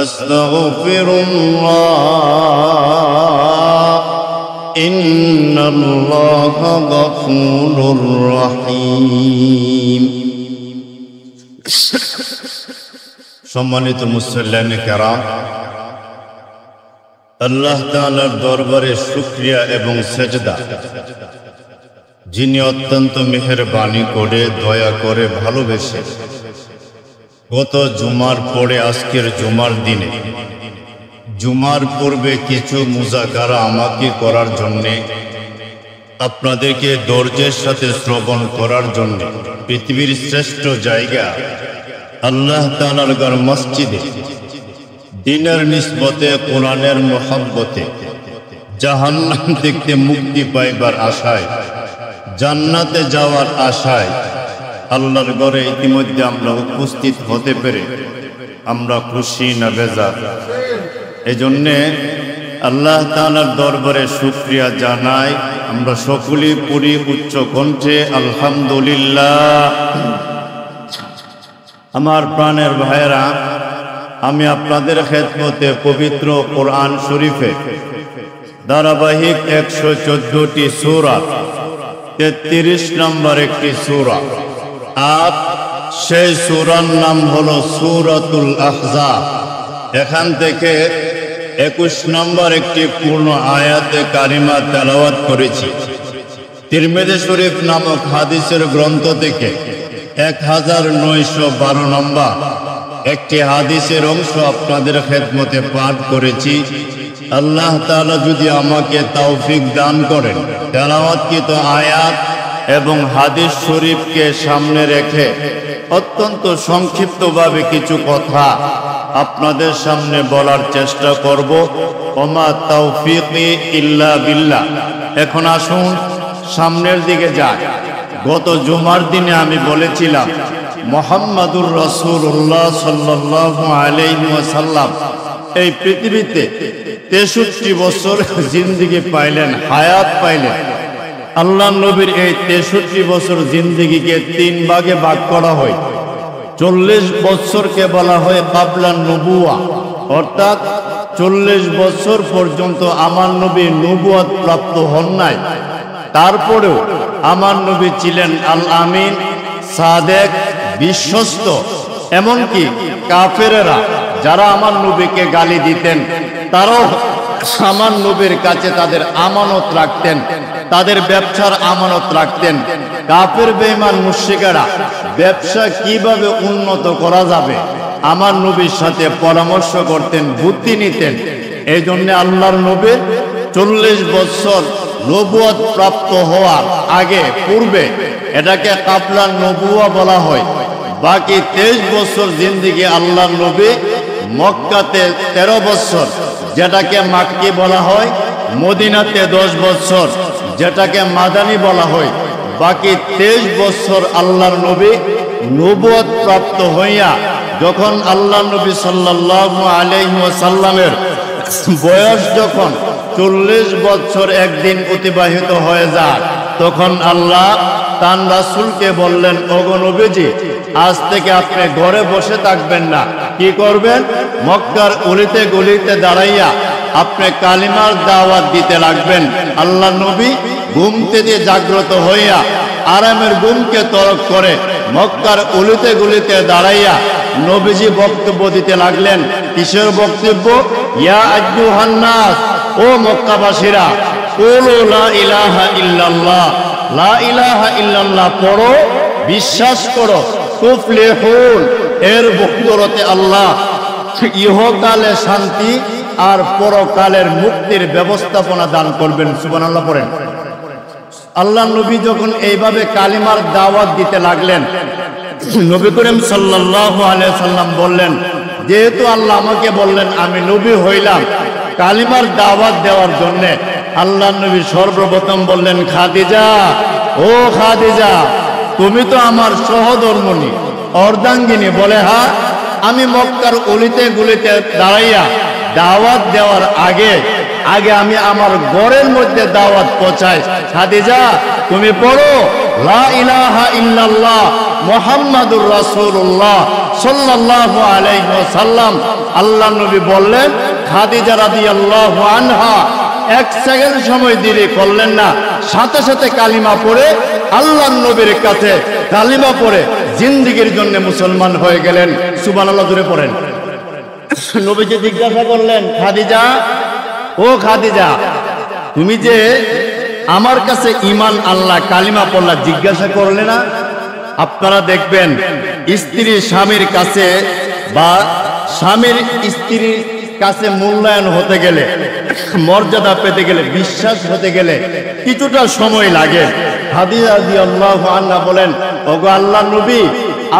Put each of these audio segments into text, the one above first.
আস্তাগফিরুল্লাহ ইন্নাল্লাহা গফুরুর রহিম। সম্মানিত মুসল্লিয়ানে কেরাম, আল্লাহ তাআলার দরবারে শুকরিয়া এবং সেজদা, যিনি অত্যন্ত মেহেরবানি করে দয়া করে ভালোবেসে গত জুমার পরে আজকের জুমার দিনে জুমার পূর্বে কিছু মুজাকারা আমাকে করার জন্যে, আপনাদেরকে ধৈর্যের সাথে শ্রবণ করার জন্য পৃথিবীর শ্রেষ্ঠ জায়গা আল্লাহ তাআলার ঘর মসজিদে দিনের নিসবতে কোরআনের মোহাব্বতে জাহান্নাম থেকে মুক্তি পাইবার আশায়, জান্নাতে যাওয়ার আশায় আল্লাহর ঘরে ইতিমধ্যে আমরা উপস্থিত হতে পেরে আমরা খুশি না বেজার? এজন্যে আল্লাহ তাআলার দরবারে শুকরিয়া জানাই। আমরা সকলেই পড়ি উচ্চ কণ্ঠে আলহামদুলিল্লাহ। আমার প্রাণের ভাইয়েরা, আমি আপনাদের খেদমতে পবিত্র কোরআন শরীফে ধারাবাহিক 114টি সূরা 33 নম্বর একটি সূরা, আর সেই সূরার নাম হলো সূরাতুল আহজাব। এখান থেকে 21 নম্বর একটি পূর্ণ আয়াতে কারিমা তেলাওয়াত করেছি। তিরমিজি শরীফ নামক হাদিসের গ্রন্থ থেকে 1912 নম্বর একটি হাদিসের অংশ আপনাদের খেদমতে পাঠ করেছি। আল্লাহ তাআলা যদি আমাকে তৌফিক দান করেন, তেলাওয়াতকৃত আয়াত এবং হাদিস শরীফকে সামনে রেখে অত্যন্ত সংক্ষিপ্তভাবে কিছু কথা আপনাদের সামনে বলার চেষ্টা করব। ওমা তাওফীকি ইল্লা বিল্লাহ। এখন আসুন সামনের দিকে যাই। গত জুমার দিনে আমি বলেছিলাম মুহাম্মাদুর রাসূলুল্লাহ সাল্লাল্লাহু আলাইহি ওয়াসাল্লাম এই পৃথিবীতে 63 বছর জিন্দেগি পাইলেন, হায়াত পাইলেন। আল্লাহ নবীর এই 63 বছর জিন্দেগিকে 3 ভাগে ভাগ করা হয়। 40 বছরকে বলা হয় কাবলা নবুয়া, অর্থাৎ 40 বছর পর্যন্ত আমার নবী নবুয়ত প্রাপ্ত হন নাই। তারপরেও আমার নবী ছিলেন আল আমিন, সাদেক, বিশ্বস্ত। এমনকি কাফেরেরা যারা আমার নবীকে গালি দিতেন, তারাও আমার নবীর কাছে তাদের আমানত রাখতেন, তাদের ব্যবসার আমানত রাখতেন। কাফের বেঈমান মুশরিকেরা ব্যবসা কিভাবে উন্নত করা যাবে আমার নবীর সাথে পরামর্শ করতেন, বুদ্ধি নিতেন। এই জন্য আল্লাহর নবী 40 বছর নবুয়ত প্রাপ্ত হওয়ার আগে পূর্বে এটাকে কাবলা নবুয়া বলা হয়। বাকি 23 বছর জিন্দেগি আল্লাহর নবী মক্কাতে 13 বছর, যেটাকে মাক্কি বলা হয়, মদিনাতে 10 বছর, যেটাকে মাদানী বলা হয়। বাকি 23 বছর আল্লাহর নবী নবুয়ত প্রাপ্ত হইয়া যখন আল্লাহ নবী সাল্লাল্লাহু আলাইহি ওয়াসাল্লামের বয়স যখন 40 বছর একদিন অতিবাহিত হয়ে যায়, তখন আল্লাহ তার রাসূলকে বললেন, ওগো নবীজি, আজ থেকে আপনি ঘরে বসে থাকবেন না। কি করবেন? মক্কার অলিতে গলিতে দাঁড়াইয়া আপনি কালিমার দাওয়াত দিতে লাগবেন। আল্লাহ নবী ঘুম থেকে জাগ্রত হইয়া আরামের ঘুমকে তরক করে মক্কার অলিতে গলিতে দাঁড়াইয়া নবীজি বক্তব্য দিতে লাগলেন। কিসের বক্তব্য? ইয়া আইয়ুহান নাস, ও মক্কাবাসীরা, কুলু লা ইলাহা ইল্লাল্লাহ, লা ইলাহা ইল্লাল্লাহ পড়ো, বিশ্বাস করো, তুফলিহুন, এর বদৌলতে আল্লাহ ইহকালে শান্তি আর পরকালের মুক্তির ব্যবস্থাপনা দান করবেন। সুবহানাল্লাহ পড়েন। আল্লাহ নবী যখন এইভাবে কালিমার দাওয়াত দিতে লাগলেন, নবী করিম সাল্লাল্লাহু আলাইহি সাল্লাম বললেন, যেহেতু আল্লাহ আমাকে বললেন আমি নবী হইলাম কালিমার দাওয়াত দেওয়ার জন্য, আল্লাহ নবী সর্বপ্রথম বললেন, খাদিজা, ও খাদিজা, তুমি তো আমার সহধর্মিণী, অর্ধাঙ্গিনী। বলে, হ্যাঁ। আমি মক্কার অলিতে গলিতে দাঁড়াইয়া দাওয়াত দেওয়ার আগে আমি আমার ঘরের মধ্যে দাওয়াত পৌঁছাই। খাদিজা, তুমি পড়ো লা ইলাহা ইল্লাল্লাহ মুহাম্মাদুর রাসূলুল্লাহ সাল্লাল্লাহু আলাইহি ওয়াসাল্লাম আল্লাহর নবী বললেন, খাদিজা রাদিয়াল্লাহু আনহা এক সেকেন্ড সময় দেরি করলেন না, সাথে সাথে কালিমা পড়ে আল্লাহর নবীর কাছে কালিমা পড়ে জিন্দেগীর জন্য মুসলমান হয়ে গেলেন। সুবহানাল্লাহ জোরে পড়েন। নবীজি জিজ্ঞাসা করলেন, খাদিজা, ও খাদিজা, তুমি যে আমার কাছে ঈমান আল্লাহ কালিমা পড়লা, জিজ্ঞাসা করলে না? আপনারা দেখবেন স্ত্রী স্বামীর কাছে বা স্বামীর স্ত্রীর কাছে মূল্যায়ন হতে গেলে, মর্যাদা পেতে গেলে, বিশ্বাস হতে গেলে কিছুটা সময় লাগে। খাদিজা রাদিয়াল্লাহু আনহা বলেন, ওগো আল্লাহর নবী,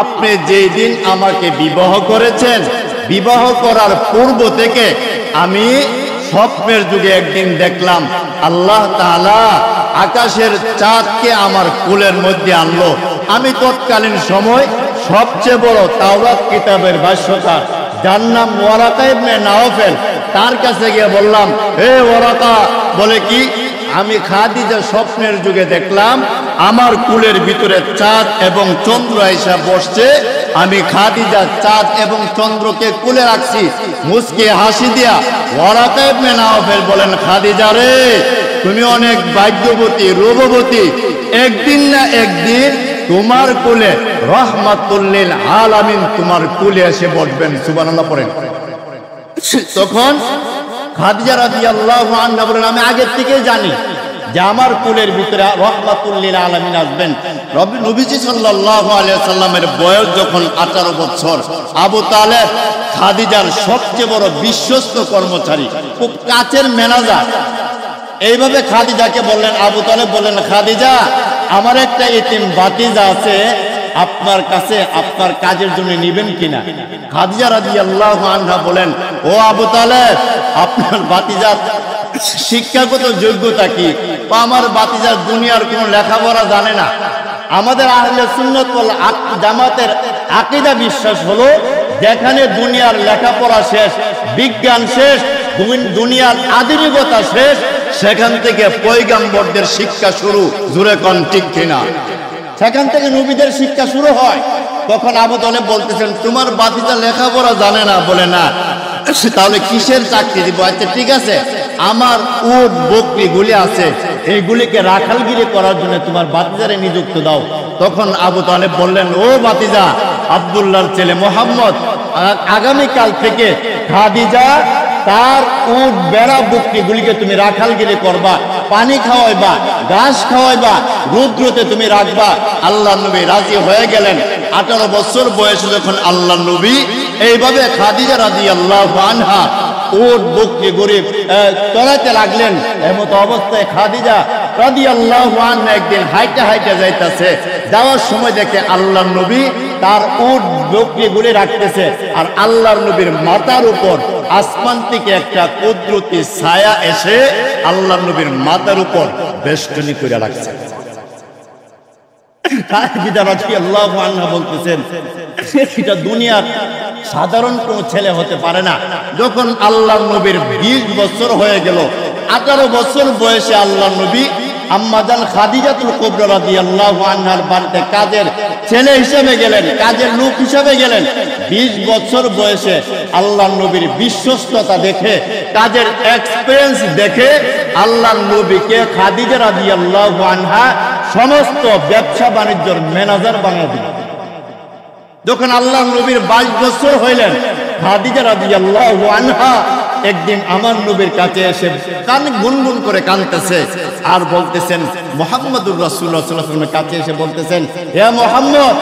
আপনি যেই দিন আমাকে বিবাহ করেছেন, বিবাহ করার পূর্ব থেকে আমি স্বপ্নের যুগে একদিন দেখলাম আল্লাহ তাআলা আকাশের চাঁদকে আমার কোলের মধ্যে আনলো। আমি তৎকালীন সময় সবচেয়ে বড় তাওরাত কিতাবের ভাষ্যকার, যার নাম ওয়ারাকা ইবনে নাওফেল, তার কাছে গিয়ে বললাম, হে ওয়ারাকা, বলে কি, আমি খাদিজা স্বপ্নের যুগে দেখলাম আমার কুলের ভিতরে চাঁদ এবং চন্দ্র আইসা বসছে, আমি খাদিজা চাঁদ এবং চন্দ্রকে কুলে রাখছি। মুস্কি হাসি দিয়া ওয়ারাকা ইবনে নাওফেল বলেন, খাদিজা রে, তুমি অনেক ভাগ্যবতী, রূপবতী, একদিন না একদিন তোমার কুলে রাহমাতুল লিল আলামিন তোমার কুলে এসে বসবেন। সুবহানাল্লাহ পড়েন। তখন খাদিজা রাদিয়াল্লাহু আনহা বলেন, আমি আগের থেকে জানি যে আমার কুলের ভিতরে রাহমাতুল লিল আলামিন আসবেন। নবীজি সাল্লাল্লাহু আলাইহি সাল্লামের বয়স যখন 18 বছর, আবু তালেব খাদিজার সবচেয়ে বড় বিশ্বস্ত কর্মচারী, খুব কাছের ম্যানেজার। এইভাবে খাদিজাকে বললেন, আবু তালেব বললেন, খাদিজা, আমার একটা এতিম ভাতিজা আছে, আপনার কাছে আপনার কাজের জন্য নেবেন কিনা? খাদিজা রাদিয়াল্লাহু আনহা বলেন, ও আবু তালেব, আপনার ভাতিজার শিক্ষাগত যোগ্যতা কি? আমার ভাতিজার দুনিয়ার কোনো লেখাপড়া জানে না। আমাদের আহলে সুন্নাত ওয়াল জামাতের আকীদা বিশ্বাস হলো, যেখানে দুনিয়ার লেখাপড়া শেষ, বিজ্ঞান শেষ, দুনিয়ার আধুনিকতা শেষ, সেখান থেকে পয়গম্বরদের শিক্ষা শুরু। জোরে কোন ঠিক কিনা? সেখান থেকে নবীদের শিক্ষা শুরু হয়। তখন আবু তালেব বলতেছেন, তোমার ভাতিজা লেখাপড়া জানে না? বলে না। তাহলে কিসের চাকরি দিব? আচ্ছা ঠিক আছে, আমার উট বকরি গুলি আছে, এইগুলিকে রাখালগিরি করার জন্য তোমার ভাতিজারে নিযুক্ত দাও। তখন আবু তালেব বললেন, ও ভাতিজা, আব্দুল্লাহর ছেলে মোহাম্মদ, আগামীকাল থেকে খাদিজা তার উট বেড়া বকরিগুলিকে তুমি রাখালগিরি করবা, পানি খাওয়াইবা, ঘাস খাওয়াইবা, রৌদ্রতে তুমি রাখবা। আল্লাহ নবী রাজি হয়ে গেলেন। 18 বছর বয়সে যখন আল্লাহ নবী এইভাবে খাদিজা রাদিয়াল্লাহু আনহা উট বকরি গরিব চড়াইতে লাগলেন, এমত অবস্থায় খাদিজা রাদিয়াল্লাহু আনহা একদিন হাইটে হাইটে যাইতেছে। যাওয়ার সময় দেখে আল্লাহ নবী তার উট বকরিগুলি রাখতেছে, আর আল্লাহর নবীর মাথার উপর আসমান থেকে একটা কুদরতি ছায়া এসে আল্লাহর নবীর মাথার উপর বেষ্টনী করে রাখছে। খাদিজা রাদিয়াল্লাহু আনহা বলতেছেন, এটা দুনিয়ার সাধারণ কোন ছেলে হতে পারে না। যখন আল্লাহর নবীর 20 বছর হয়ে গেল, 18 বছর বয়সে আল্লাহর নবী আম্মাজান খাদিজাতুল কুবরা রাদিয়াল্লাহু আনহার বাড়িতে কাজের ছেলে হিসেবে গেলেন, কাজের লোক হিসেবে গেলেন। 20 বছর বয়সে আল্লাহর নবীর বিশ্বস্ততা দেখে, কাজের এক্সপেরিয়েন্স দেখে আল্লাহর নবীকে খাদিজা রাদিয়াল্লাহু আনহা সমস্ত ব্যবসা বাণিজ্যের ম্যানেজার বানিয়ে দিলেন। যখন আল্লাহর নবীর 22 বছর হইলেন, খাদিজা রাদিয়াল্লাহু আনহা একদিন আমার নবীর কাছে এসে কান গুনগুন করে কাঁদতেছে আর বলতেছেন, মুহাম্মদুর রাসূলুল্লাহ সাল্লাল্লাহু আলাইহি ওয়াসাল্লামের কাছে এসে বলতেছেন, হে মুহাম্মদ,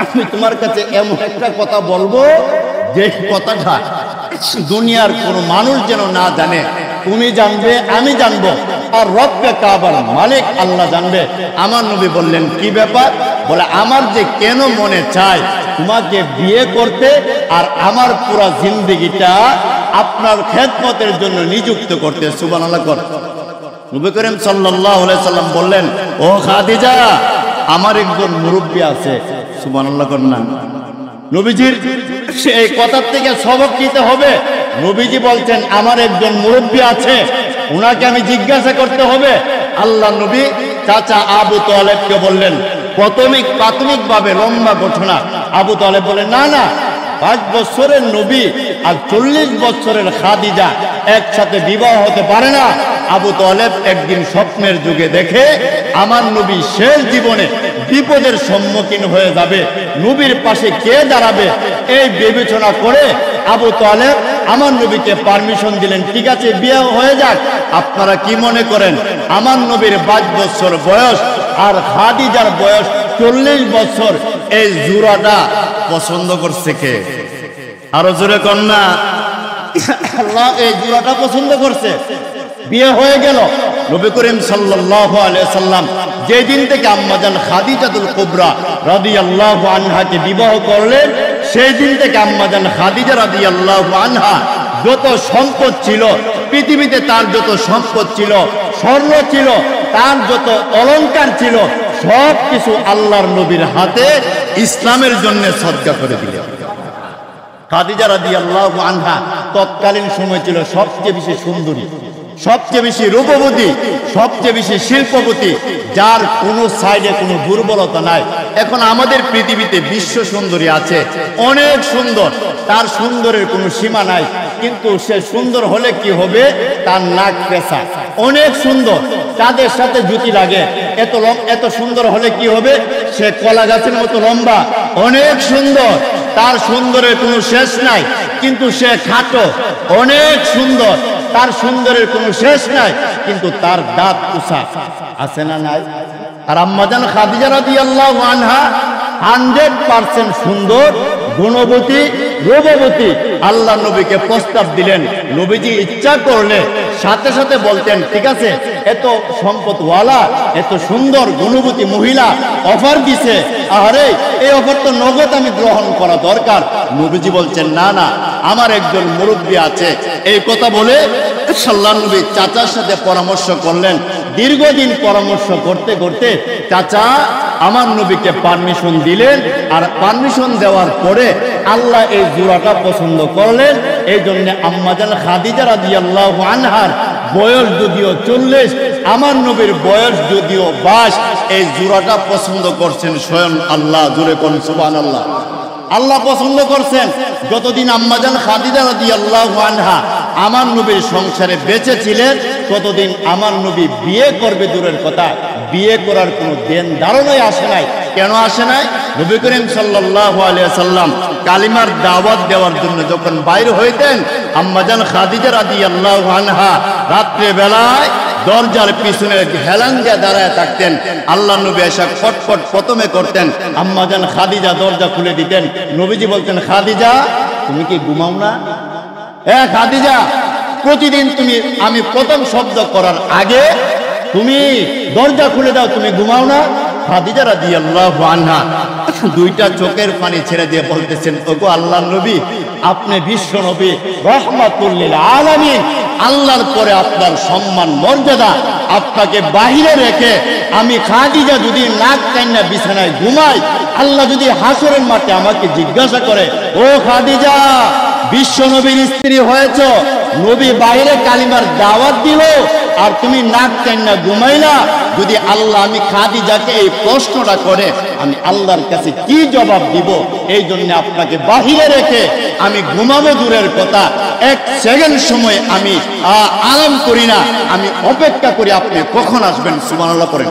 আমি তোমার কাছে এমন একটা কথা বলবো যে কথাটা দুনিয়ার কোনো মানুষ যেন না জানে, তুমি জানবে, আমি জানবো, আর রব্বে কাবার মালিক আল্লাহ জানবে। আমার নবী বললেন, কি ব্যাপার? বলে, আমার যে কেন মনে চায় তোমাকে বিয়ে করতে আর আমার পুরা জিন্দেগিটা আপনার খেদমতের জন্য নিযুক্ত করতে। সুবহানাল্লাহ। নবী করিম সাল্লাল্লাহু আলাইহি সাল্লাম বললেন, ও খাদিজা, আমার একজন মুরব্বী আছে। সুবহানাল্লাহ। না, নবীজির এই কথা থেকে সবক নিতে হবে। নবীজি বলছেন, আমার একজন মুরব্বী আছে, উনাকে আমি জিজ্ঞাসা করতে হবে। আল্লাহ নবী চাচা আবু তালেবকে বললেন, প্রাথমিকভাবে লম্বা ঘটনা, আবু তালেব বলে, না না, 5 বছরের নবী আর 40 বছরের খাদিজা একসাথে বিবাহ হতে পারে না। আবু তালেব একদিন স্বপ্নের যুগে দেখে আমার নবী শেষ জীবনে বিপদের সম্মুখীন হয়ে যাবে, নবীর পাশে কে দাঁড়াবে, এই বিবেচনা করে আবু তালেব আমার নবীকে পারমিশন দিলেন, ঠিক আছে বিয়ে হয়ে যাক। আপনারা কি মনে করেন আমার নবীর 5 বছর বয়স আর খাদিজার বয়স 40 বছর, এই জোড়াটা পছন্দ করছে কে? আরো জোরে কন্যা, আল্লাহ এই জোড়াটা পছন্দ করছে। বিয়ে হয়ে গেল। নবী করিম সাল্লাল্লাহু আলাইহি সাল্লাম যেদিন থেকে আম্মাজান খাদিজাতুল কুবরা রাদিয়াল্লাহু আনহাকে বিবাহ করলেন, সেই দিন থেকে আম্মাজান খাদিজা রাদিয়াল্লাহু আনহা যত সম্পদ ছিল পৃথিবীতে, তার যত সম্পদ ছিল, স্বর্ণ ছিল, তার যত অলংকার ছিল, সব কিছু আল্লাহর নবীর হাতে ইসলামের জন্য সদকা করে দিলেন। খাদিজা রাদিয়াল্লাহু আনহা তৎকালীন সময় ছিল সবচেয়ে বেশি সুন্দরী, সবচেয়ে বেশি রূপবতী, সবচেয়ে বেশি শিল্পপতি, যার কোনো সাইডে কোনো দুর্বলতা নাই। এখন আমাদের পৃথিবীতে বিশ্ব সুন্দরী আছে, অনেক সুন্দর, তার সুন্দরের কোনো সীমা নাই, কিন্তু সে সুন্দর হলে কি হবে, তার নাক পেশা অনেক সুন্দর, তাদের সাথে জুতি লাগে, এত সুন্দর হলে কি হবে, সে কলা গাছের মতো লম্বা, অনেক সুন্দর, তার সুন্দরের কোনো শেষ নাই, কিন্তু সে খাটো, অনেক সুন্দর, তার সুন্দরের কোনো শেষ নাই, কিন্তু তার দাঁত উঁচা আছে না নাই? আর আম্মাজান খাদিজা রাদিয়াল্লাহু আনহা 100% সুন্দর, গুণবতী, রূপবতী। আল্লাহ নবীকে প্রস্তাব দিলেন, নবীজি ইচ্ছা করলে সাথে সাথে বলতেন, ঠিক আছে এত সম্পদওয়ালা, এত সুন্দর গুণবতী মহিলা অফার দিছে, আরে এই অফার তো নগদ আমি গ্রহণ করা দরকার। নবীজি বলছেন, না না, আমার একজন মুরব্বী আছে। এই কথা বলে আল্লাহর নবী চাচার সাথে পরামর্শ করলেন। দীর্ঘদিন পরামর্শ করতে করতে চাচা আমার নবীকে পারমিশন দিলেন, আর পারমিশন দেওয়ার পরে আল্লাহ এই জোড়াটা পছন্দ করলেন। এই জন্য আম্মাজান খাদিজা রাদিয়াল্লাহু আনহার বয়স যদিও 40, আমার নবীর বয়স যদিও 22, এই জোড়াটা পছন্দ করছেন স্বয়ং আল্লাহ। জোরে কোন সুবহানাল্লাহ। আল্লাহ পছন্দ করছেন। যতদিন আম্মাজান খাদিজা রাদিয়াল্লাহু আনহা আমার নবীর সংসারে বেঁচে ছিলেন, ততদিন আমার নবী বিয়ে করবে দূরের কথা, বিয়ে করার কোনো দেন ধারণাই আসে নাই। কেন আসে নাই? নবী করিম সাল্লাল্লাহু আলাইহি সাল্লাম কালিমার দাওয়াত দেওয়ার জন্য যখন বাইরে হইতেন, আম্মাজান খাদিজা রাদিয়াল্লাহু আনহা রাত্রে বেলায় দরজার পিছনে হেলান দিয়ে দাঁড়ায় থাকতেন। আল্লাহ নবী এসে ফটফট প্রথমে করতেন, আম্মাজান খাদিজা দরজা খুলে দিতেন। নবীজি বলতেন, খাদিজা তুমি কি ঘুমাও না? খাদিজা, প্রতিদিন আমি প্রথম শব্দ করার আগে তুমি দরজা খুলে দাও, তুমি ঘুমাও না? খাদিজা রাদিয়াল্লাহু আনহা দুইটা চোখের পানি ছেড়ে দিয়ে বলতেছেন, ওগো আল্লাহর নবী, আপনি বিশ্ব নবী, রাহমাতুল লিল আলামিন, আল্লাহর পরে আপনার সম্মান মর্যাদা, আপনাকে বাহিরে রেখে আমি খাদিজা যদি নাক কান্না বিছানায় ঘুমাই, আল্লাহ যদি হাসরের মাঠে আমাকে জিজ্ঞাসা করে, ও খাদিজা বিশ্ব নবীর স্ত্রী হয়েছ, নবী বাইরে কালিমার দাওয়াত দিল আর তুমি নাক কান্না ঘুমাইলা, যদি আল্লাহ আমি খাদিজাকে এই প্রশ্নটা করে, আমি আল্লাহর কাছে কি জবাব দিব? এই জন্য আপনাকে বাহিরে রেখে আমি ঘুমাবো দূরের কথা, 1 সেকেন্ড সময় আমি আরাম করি না, আমি অপেক্ষা করি আপনি কখন আসবেন। সুবহানাল্লাহ পড়েন,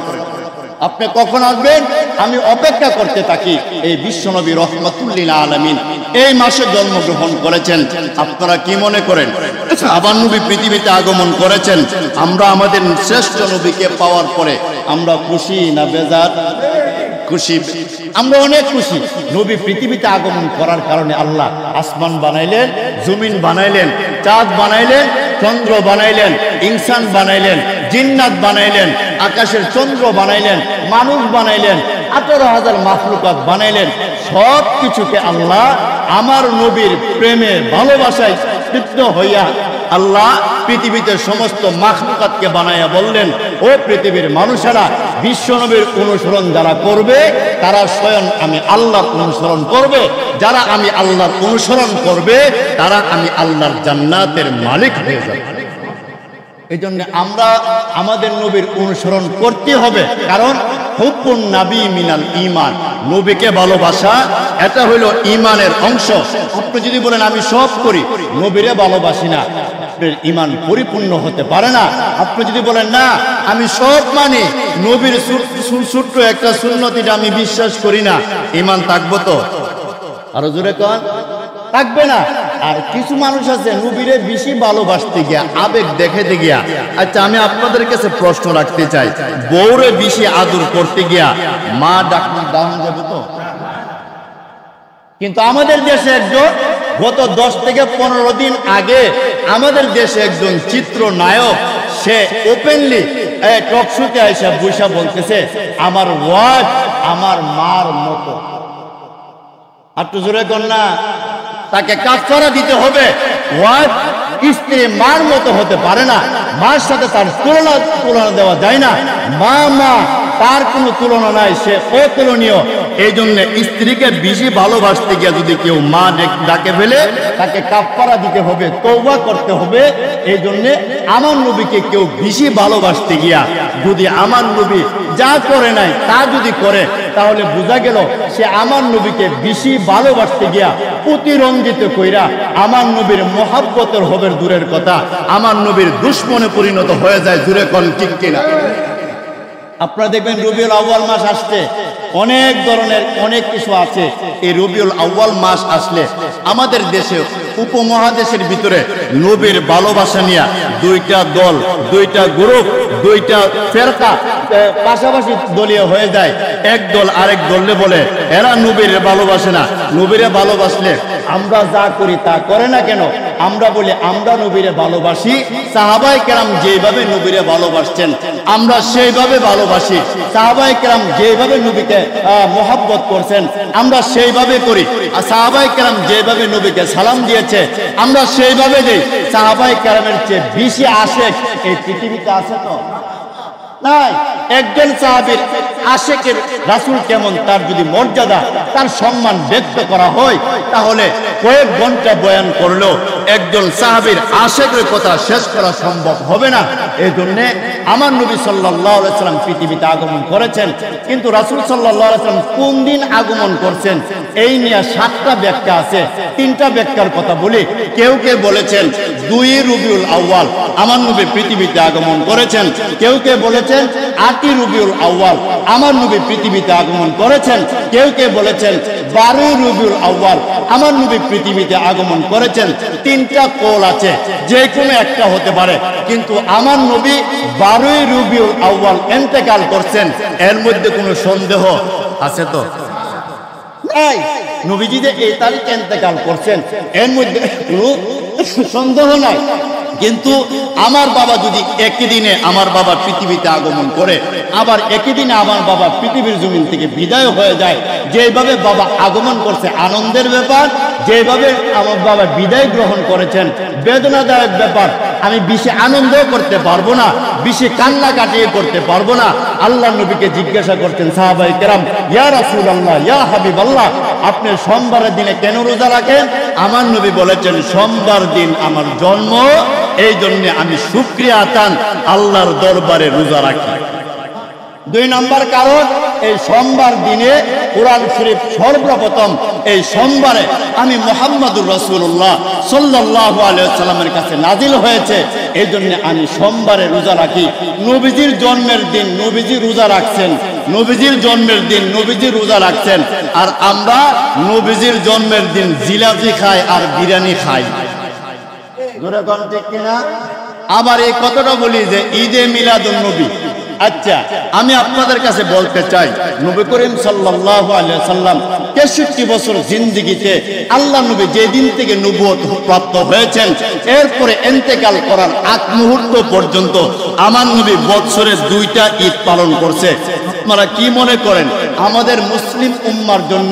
আপনি কখন আসবেন আমি অপেক্ষা করতে থাকি। এই বিশ্বনবী রাহমাতুল লিল আলামিন এই মাসে জন্মগ্রহণ করেছেন। আপনারা কি মনে করেন আবার নবী পৃথিবীতে আগমন করেছেন? আমরা আমাদের শ্রেষ্ঠ নবীকে পাওয়ার পরে আমরা খুশি না বেজার? খুশি, আমরা অনেক খুশি। নবী পৃথিবীতে আগমন করার কারণে আল্লাহ আসমান বানাইলেন, জমিন বানাইলেন, চাঁদ বানাইলেন, চন্দ্র বানাইলেন, ইনসান বানাইলেন, জিন্নাত বানাইলেন, আকাশের চন্দ্র বানাইলেন, মানুষ বানাইলেন, 18,000 মাখলুকাত বানাইলেন। সব কিছুকে আল্লাহ আমার নবীর প্রেমে ভালোবাসায় তৃপ্ত হইয়া আল্লাহ পৃথিবীতে সমস্ত মাখলুকাতকে বানাইয়া বললেন, ও পৃথিবীর মানুষেরা, বিশ্ব নবীর অনুসরণ যারা করবে তারা স্বয়ং আমি আল্লাহর অনুসরণ করবে, যারা আমি আল্লাহর অনুসরণ করবে তারা আমি আল্লাহর জান্নাতের মালিক হয়ে যাবে। এই জন্য আমরা আমাদের নবীর অনুসরণ করতে হবে, কারণ হুব্বুন নবী মিনাল ঈমান, নবীকে ভালোবাসা এটা হলো ঈমানের অংশ। আপনি যদি বলেন আমি সব করি, নবীরে ভালোবাসি না, আপনার ঈমান পরিপূর্ণ হতে পারে না। আপনি যদি বলেন না আমি সব মানি, নবীর ছোট্ট একটা সুন্নতিটা আমি বিশ্বাস করি না, ঈমান থাকবো তো? আরো জোরে কোন, থাকবে না। আর কিছু মানুষ আছে নবীরে বেশি ভালোবাসতে গিয়া, আবেগ দেখাতে গিয়া। আচ্ছা, আমি আপনাদের কাছে প্রশ্ন রাখতে চাই, বউরে বেশি আদর করতে গিয়া মা ডাকলে দাম যাবে তো? কিন্তু আমাদের দেশে একজন গত 10 থেকে 15 দিন আগে আমাদের দেশে একজন চিত্রনায়ক, সে ওপেনলি টক শোতে আইসা বৈশা বলতেছে আমার ওয়াইফ আমার মার মতো। আর তো জোরে কর না, তাকে কাফারা দিতে হবে। ওয়াইফ স্ত্রী মার মতো হতে পারে না, মার সাথে তার তুলনা দেওয়া যায় না। মা তার কোনো তুলনা নাই, সে অতুলনীয়। এই জন্য স্ত্রীকে বেশি ভালোবাসতে গিয়ে যদি কেউ মা ডাকে ফেলে, তাকে কাফারা দিতে হবে, তওবা করতে হবে। এই জন্য আমার নবীকে কেউ বেশি ভালোবাসতে গিয়া যদি আমার নবী যা করে নাই তা যদি করে, তাহলে বোঝা গেল সে আমার নবীকে বেশি ভালোবাসতে গিয়া প্রতিরঞ্জিত কইরা আমার নবীর মহাব্বতের হবে দূরের কথা, আমার নবীর দুশ্মনে পরিণত হয়ে যায়। দূরে কোন ঠিক কিনা? আপনারা দেখবেন রবিউল আউয়াল মাস আসছে, অনেক ধরনের অনেক কিছু আছে। এই রবিউল আউয়াল মাস আসলে আমাদের দেশে উপমহাদেশের ভিতরে নবীর ভালোবাসা নিয়ে দুইটা দল, দুইটা গ্রুপ, দুইটা ফেরকা পাশাপাশি দলীয় হয়ে যায়। এক দল আরেক দলে বলে এরা নবীর ভালোবাসে না, নবীরে ভালোবাসলে আমরা যা করি তা করে না কেন? আমরা বলি আমরা নবীরে ভালোবাসি, সাহাবায়ে কেরাম যেভাবে নবীরে ভালোবাসছেন আমরা সেইভাবে ভালোবাসি। সাহাবায়ে কেরাম যেভাবে নবীকে মহব্বত করছেন আমরা সেইভাবে করি। আর সাহাবায়ে কেরাম যেভাবে নবীকে সালাম দিয়েছে আমরা সেইভাবে দেই। সাহাবায়ে কেরামের চেয়ে বেশি আশেক এই পৃথিবীতে আছে তো নাই। একজন সাহাবীর আশেকের রাসূল কেমন, তার যদি মর্যাদা, তার সম্মান ব্যক্ত করা হয়, তাহলে কয়েক ঘন্টা বয়ান করলেও একজন সাহাবীর আশেকের কথা শেষ করা সম্ভব হবে না। এই জন্য আমার নবী সাল্লাল্লাহু আলাইহি সাল্লাম পৃথিবীতে আগমন করেছেন, কিন্তু রাসূল সাল্লাল্লাহু আলাইহি সাল্লাম কোন দিন আগমন করছেন এই নিয়ে 7টা ব্যাখ্যা আছে। 3টা ব্যাখ্যার কথা বলি। কেউ কেউ বলেছেন 2 রবিউল আউয়াল আমার নবী পৃথিবীতে আগমন করেছেন। কেউ কেউ বলেছেন 8 রবিউল আউয়াল আমার নবী পৃথিবীতে আগমন করেছেন। কেউ কেউ বলেছেন 12 রবিউল আউয়াল আমার নবী পৃথিবীতে আগমন করেছেন। 3টা কল আছে, যে কোনো একটা হতে পারে, কিন্তু আমার নবী 12 রবিউল আউয়াল ইন্তেকাল করছেন, এর মধ্যে কোনো সন্দেহ আছে তো নাই? নবীজি যে এই তারিখে ইন্তেকাল করছেন এর মধ্যে কোনো সন্দেহ নাই। কিন্তু আমার বাবা যদি একই দিনে আমার বাবা পৃথিবীতে আগমন করে, আবার একই দিনে আমার বাবা পৃথিবীর জমিন থেকে বিদায় হয়ে যায়, যেভাবে বাবা আগমন করছে আনন্দের ব্যাপার, যেভাবে আমার বাবা বিদায় গ্রহণ করেছেন বেদনাদায়ক ব্যাপার। আমি বেশি আনন্দ করতে পারবো না, বেশি কান্না কাটিয়ে করতে পারবো না। আল্লাহ নবীকে জিজ্ঞাসা করতেন সাহাবায়ে কেরাম, ইয়া রাসূলুল্লাহ, ইয়া হাবিবাল্লাহ, আপনি সোমবারের দিনে কেন রোজা রাখেন? আমার নবী বলেছেন সোমবার দিন আমার জন্ম, এই জন্য আমি শুকরিয়া আতান আল্লাহর দরবারে রোজা রাখি। 2 নম্বর কারণ, এই সোমবার দিনে কোরআন শরীফ সর্বপ্রথম এই সোমবারে আমি মুহাম্মদুর রাসূলুল্লাহ সাল্লাল্লাহু আলাইহি ওয়াসাল্লামের কাছে নাজিল হয়েছে, এই জন্য আমি সোমবারে রোজা রাখি। নবীজির জন্মের দিন নবীজি রোজা রাখছেন, নবীজির জন্মের দিন নবীজি রোজা রাখছেন, আর আমরা নবীজির জন্মের দিন জিলাপি খাই আর বিরিয়ানি খাই। জোরে কোন ঠিক কিনা? আবার এই কথাটা বলি যে ঈদে মিলাদুন নবী। আচ্ছা, আমি আপনাদের কাছে বলতে চাই, নবী করিম সাল্লাল্লাহু আলাইহি ওয়াসাল্লাম 63 বছর জিন্দেগিতে আল্লাহ নবী যেদিন থেকে নবুয়ত প্রাপ্ত হয়েছেন এরপরে ইন্তেকাল করার আগ মুহূর্ত পর্যন্ত আমার নবী বছরে 2টা ঈদ পালন করছে। আপনারা কি মনে করেন আমাদের মুসলিম উম্মার জন্য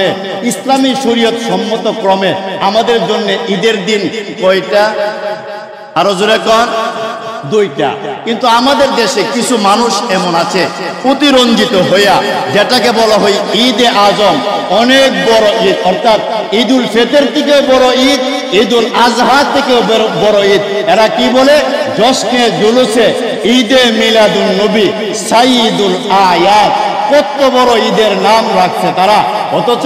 ইসলামী শরীয়ত সম্মত ক্রমে আমাদের জন্য ঈদের দিন কয়টা? আরো জোরে কোন? 2টা। কিন্তু আমাদের দেশে কিছু মানুষ এমন আছে প্রতিরঞ্জিত হইয়া, যেটাকে বলা হয় ঈদে আজম, অনেক বড় ঈদ, অর্থাৎ ঈদুল ফিতর থেকেও বড় ঈদ, ঈদুল আজহা থেকেও বড় ঈদ। এরা কি বলে? জশ্নে জুলুসে ঈদে মিলাদুন নবী সাইয়্যিদুল আয়াত, কত বড় ঈদের নাম রাখছে তারা, অথচ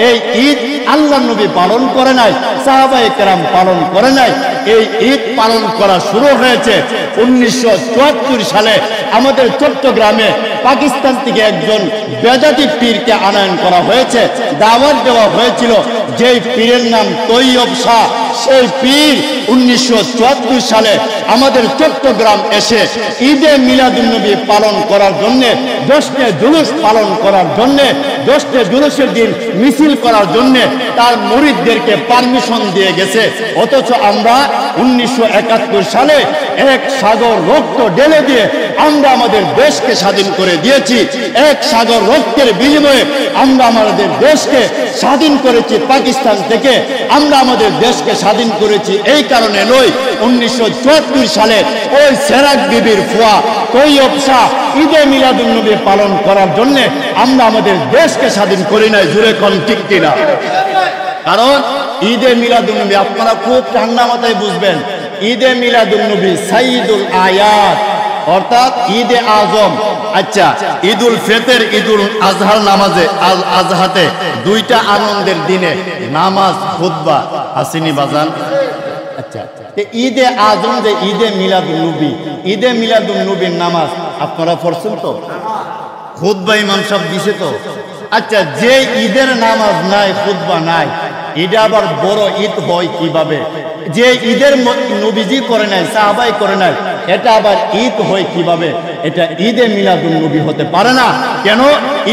এই ঈদ আল্লাহ নবী পালন করে নাই, সাহাবায়ে কেরাম পালন করে নাই। এই ঈদ পালন করা শুরু হয়েছে 1974 সালে। আমাদের চট্টগ্রামে পাকিস্তান থেকে একজন বেজাতি পীরকে আনয়ন করা হয়েছে, দাওয়াত দেওয়া হয়েছিল, যেই পীরের নাম তৈয়ব শাহ। সেই পীর 1974 সালে আমাদের চট্টগ্রাম এসে ঈদে মিলাদুন্নবী পালন করার জন্য, জশ্নে জুলুস পালন করার জন্য, জশ্নে জুলুসের দিন মিছিল করার জন্য তার মুরিদদেরকে পারমিশন দিয়ে গেছে। অথচ আমরা 1971 সালে এক সাগর রক্ত ঢেলে দিয়ে আমরা আমাদের দেশকে স্বাধীন করে দিয়েছি। এক সাগর রক্তের বিনিময়ে আমরা আমাদের দেশকে স্বাধীন করেছি পাকিস্তান থেকে। আমরা আমাদের দেশকে স্বাধীন করেছি এই কারণে নয়, 1974 সালে ওই সেরাক বিবির ফুয়া তৈয়ব শাহ ঈদে মিলাদুন্নবী পালন করার জন্য আমরা আমাদের দেশকে স্বাধীন করি নাই। জুড়ে কোন ঠিক কিনা? কারণ ঈদে মিলাদুন্নবী আপনারা খুব ঠান্ডা মাথায় বুঝবেন, ঈদে মিলাদুন্নবী সাইয়্যিদুল আয়াত অর্থাৎ ঈদে আজম। আচ্ছা, ঈদুল ফিতর, ঈদুল আজহার নামাজে আজহাতে দুইটা আনন্দের দিনে নামাজ খুতবা আসেনি বাজান? আচ্ছা, ঈদে আজম যে ঈদে মিলাদুন্নবী, ঈদে মিলাদুন্নবীর নামাজ আপনারা পড়ছেন তো? খুতবা ইমাম সাহেব দিছে তো? আচ্ছা, যে ঈদের নামাজ নাই, খুতবা নাই, এটা আবার বড় ঈদ হয় কিভাবে? যে ঈদের নবীজি করে নাই, সাহাবাই করে নাই, এটা আবার ঈদ হয় কিভাবে? এটা ঈদে মিলাদুন্নবী হতে পারে না। কেন?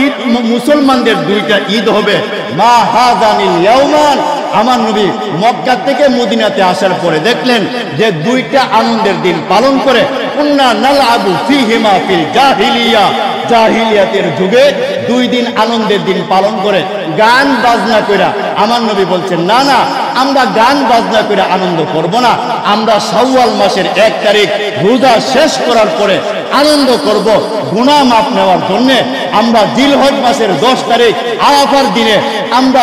ঈদ মুসলমানদের দুইটা ঈদ হবে। মা হাযানিল ইয়াওমান, আমার নবী মক্কা থেকে মদিনাতে আসার পরে দেখলেন যে দুইটা আনন্দের দিন পালন করে, কুন্না নালআবু ফীহিমা ফিল জাহিলিয়া, জাহিলিয়াতের যুগে দুই দিন আনন্দের দিন পালন করে গান বাজনা কইরা আমার নবী বলছেন, না না, আমরা গান বাজনা করে আনন্দ করব না, আমরা শাওয়াল মাসের 1 তারিখ রোজা শেষ করার পরে আনন্দ করব গুনাহ মাফ নেওয়ার জন্য। আমরা জিলহজ মাসের 10 তারিখ আরাফার দিনে আমরা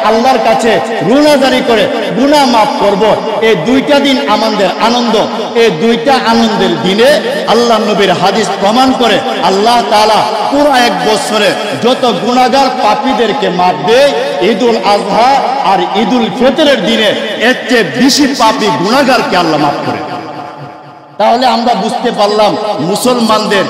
আল্লাহর কাছে রোজাদারি করে গুনাহ মাফ করব। এই দুইটা দিন আমাদের আনন্দ। এই দুইটা আনন্দের দিনে আল্লাহ নবীর হাদিস প্রমাণ করে আল্লাহ তাআলা পুরো 1 বছরে যত গুনাহগার পাপীদেরকে মাফ দেয়, ঈদুল আজহা আর ঈদুল ফিতরের দিনে এর চেয়ে বেশি পাপী গুনাহগারকে আল্লাহ মাফ করে। তাহলে আমরা বুঝতে পারলাম মুসলমানদের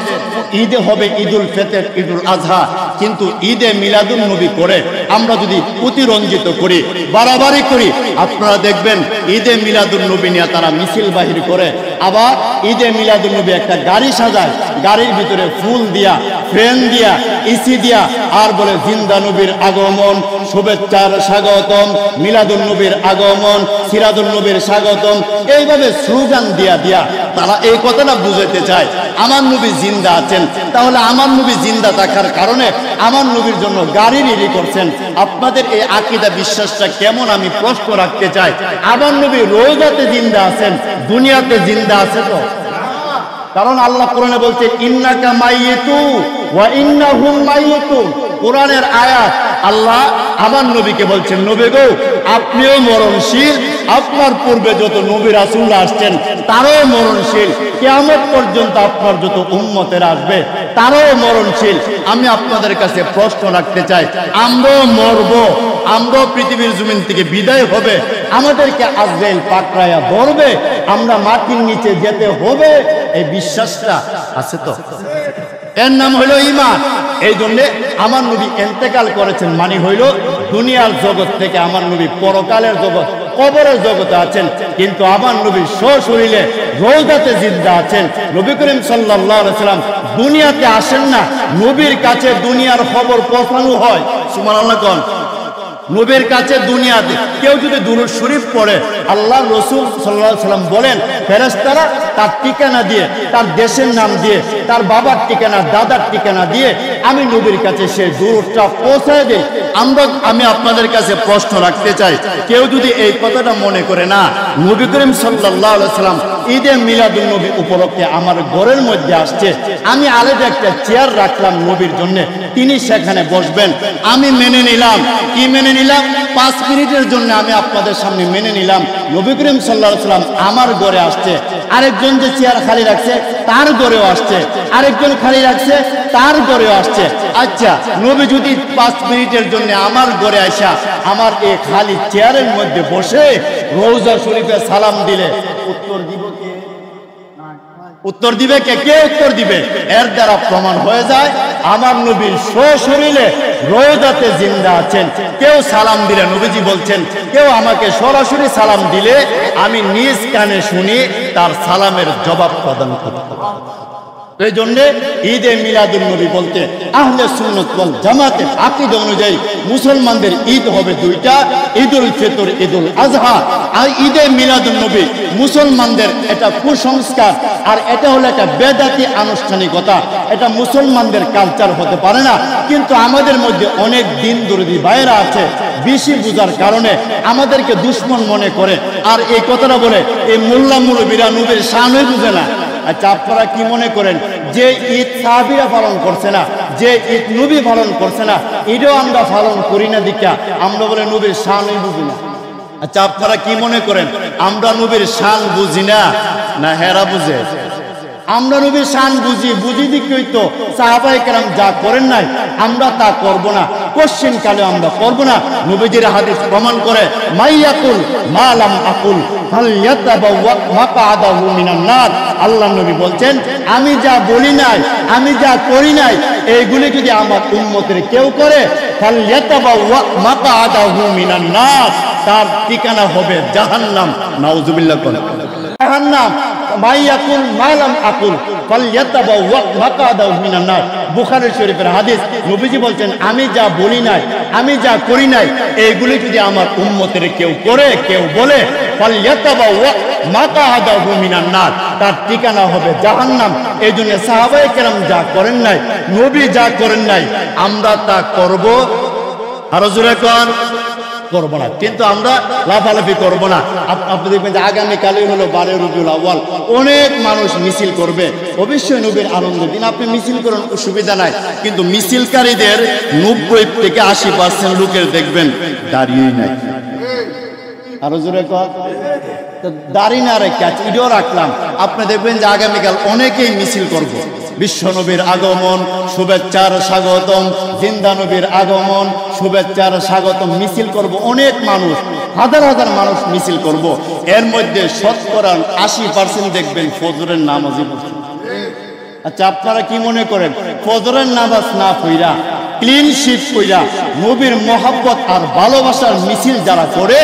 ঈদে হবে ঈদুল ফিতর, ঈদুল আজহা, কিন্তু ঈদে মিলাদুন্নবী করে আমরা যদি অতিরঞ্জিত করি, বাড়াবাড়ি করি, আপনারা দেখবেন ঈদে মিলাদুন্নবী নিয়ে তারা মিছিল বাহির করে। আবার ঈদে মিলাদুন্নবী একটা গাড়ি সাজায়, গাড়ির ভিতরে ফুল দিয়া, ফ্যান দিয়া, এসি দিয়া, আর বলে জিন্দা নবীর আগমন, শুভেচ্ছার স্বাগতম, মিলাদুন্নবীর আগমন, সিরাজুন্নবীর স্বাগতম, এইভাবে স্লোগান দিয়া দিয়া তারা এই কথাটা বুঝাতে চায় আমার নবী জিন্দা আছেন। তাহলে আমার নবী জিন্দা থাকার কারণে আমার নবীর জন্য গাড়ি রেডি করছেন। আপনাদের এই আকীদা বিশ্বাসটা কেমন আমি প্রশ্ন রাখতে চাই। আমার নবী রোজাতে জিন্দা আছেন, দুনিয়াতে জিন্দা আছে তো? কারণ আল্লাহ কোরআনে বলছে ইন্নাকা মাইয়িতু ওয়া ইন্নাহুম মাইয়িতুন, কোরআনের আয়াত। আল্লাহ আমার নবীকে বলছেন, নবী গো আপনিও মরণশীল, আপনার পূর্বে যত নবী রাসূলরা আসছেন তারাও মরণশীল, কিয়ামত পর্যন্ত আপনার যত উম্মতেরা আসবে তারাও মরণশীল। আমি আপনাদের কাছে প্রশ্ন রাখতে চাই, আমরাও মরব, আমরাও পৃথিবীর জমিন থেকে বিদায় হবে, আমাদেরকে আজরাইল পাকড়ায়া ধরবে, আমরা মাটির নিচে যেতে হবে, এই বিশ্বাসটা আছে তো? এর নাম হইল ঈমান। এই জন্য আমার নবী ইন্তেকাল করেছেন মানে হইল দুনিয়ার জগৎ থেকে আমার নবী পরকালের জগৎ, কবরের জগতে আছেন, কিন্তু আমার নবী সশরীরে রওজাতে জিন্দা আছেন। নবী করিম সাল্লাল্লাহু আলাইহি সাল্লাম দুনিয়াতে আসেন না, নবীর কাছে দুনিয়ার খবর পৌঁছানো হয়। সুবহানাল্লাহ কোন? নবীর কাছে দুনিয়াতে কেউ যদি দুরূদ শরীফ পড়ে, আল্লাহ রাসূল সাল্লাল্লাহু আলাইহি সাল্লাম বলেন ফেরেশতারা তার ঠিকানা দিয়ে, তার দেশের নাম দিয়ে, তার বাবার ঠিকানা, দাদার ঠিকানা দিয়ে আমি নবীর কাছে সেই দুরূদটা পৌঁছায় দেই। আমি আপনাদের কাছে প্রশ্ন রাখতে চাই, কেউ যদি এই কথাটা মনে করে না নবী করিম সাল্লাল্লাহু আলাইহি সাল্লাম ঈদে মিলাদুন্নবী উপলক্ষে আমার ঘরের মধ্যে আসছে, আমি আলাদা একটা চেয়ার রাখলাম নবীর জন্য, তিনি সেখানে বসবেন, আমি মেনে নিলাম। কি মেনে নিলাম? 5 মিনিটের জন্য আমি আপনাদের সামনে মেনে নিলাম নবী করিম সাল্লাল্লাহু আলাইহি সাল্লাম আমার ঘরে আসছে। আরেকজন যে চেয়ার খালি রাখছে তার ঘরেও আসছে, আরেকজন খালি রাখছে তার ঘরে আসছে। আচ্ছা, নবী যদি 5 মিনিটের জন্য আমার ঘরে আসা আমার এই খালি চেয়ারের মধ্যে বসে রওজা শরীফে সালাম দিলে উত্তর দিব কে? উত্তর দিবে কে? কে উত্তর দিবে? এর দ্বারা প্রমাণ হয়ে যায় আমার নবীর সশরীরে রওজাতে জিন্দা আছেন। কেউ সালাম দিলে নবীজি বলছেন, কেউ আমাকে সরাসরি সালাম দিলে আমি নিজ কানে শুনি তার সালামের জবাব প্রদান করতে। এই জন্য ঈদে মিলাদুন নবী বলতে আহলে সুন্নাত ওয়াল জামাতের আকীদা অনুযায়ী মুসলমানদের ঈদ হবে দুইটা, ঈদুল ফিতর, ঈদুল আজহা। আর ঈদে মিলাদুন নবী মুসলমানদের এটা কুসংস্কার, আর এটা হলো একটা বেদাতি আনুষ্ঠানিকতা। এটা মুসলমানদের কালচার হতে পারে না। কিন্তু আমাদের মধ্যে অনেক দিন দরদি ভাইরা আছে, বেশি বুঝার কারণে আমাদেরকে দুশ্মন মনে করে, আর এই কথাটা বলে এই মোল্লা মুরব্বিরা নবীর শানই বুঝে না। আচ্ছা, আপনারা কি মনে করেন যে ঈদ সাহাবীরা পালন করছে না, যে ঈদ নবী পালন করছে না, ঈদও আমরা পালন করি না দিকা আমরা বলে নবীর শানই বুঝি না? আচ্ছা, আপনারা কি মনে করেন আমরা নবীর শান বুঝি না, না হেরা বুঝে? আমরা নবীর শান বুঝি দিকেই তো সাহাবায়ে কেরাম যা করেন নাই আমরা তা করব না, কোশ্চেন কালে আমরা করব না। নবীজির হাদিস প্রমাণ করে মাইয়াকুল মা লাম আকুল ফালইয়াতাবাওয়া মাকআদাহু মিনান নার। আল্লাহ নবী বলছেন, আমি যা বলি নাই, আমি যা করি নাই, এইগুলি যদি আমার উম্মতের কেউ করে ফালইয়াতাবাওয়া মাকআদাহু মিনান নার, তার ঠিকানা হবে জাহান্নাম। নাউজুবিল্লাহ। জাহান্নাম। মাইয়াকুল মা লাম আকুল ফালইয়াতাবাওয়া মাকআদাহু মিনান নার। বুখারী শরীফের হাদিস। নবীজি বলছেন, আমি যা বলি নাই, আমি যা করি নাই, এইগুলি যদি আমার উম্মতের কেউ করে, কেউ বলে ফালইয়াতাবাওয়া মাকআদাহু মিনান নার, তার ঠিকানা হবে জাহান্নাম। এই জন্য সাহাবায়ে কেরাম যা করেন নাই, নবী যা করেন নাই, আমরা তা করব। আরো জোরে কোন করব না, কিন্তু আমরা লাফালাফি করব না। আপনি দেখবেন যে আগামীকালই হলো 12 রবিউল আউয়াল, অনেক মানুষ মিছিল করবে। অবশ্যই নবীর আনন্দের দিন, আপনি মিছিল করুন, অসুবিধা নাই। কিন্তু মিছিলকারীদের 90 থেকে 80% লোকের দেখবেন দাঁড়িয়েই নাই। আরো জোরে কর, দাঁড়ি না রেখে ঈদও রাখলাম। আপনি দেখবেন যে আগামীকাল অনেকেই মিছিল করব। বিশ্ব নবীর আগমন, শুভেচ্ছার স্বাগতম, জিন্দা নবীর আগমন, শুভেচ্ছার স্বাগতম মিছিল করব। অনেক মানুষ, হাজার হাজার মানুষ মিছিল করব। এর মধ্যে শতকরা 80% দেখবেন ফজরের নামাজই পড়ছে। আচ্ছা, আপনারা কি মনে করেন ফজরের নামাজ না পড়া, ক্লিন শিট কইরা নবীর মহব্বত আর ভালোবাসার মিছিল যারা করে,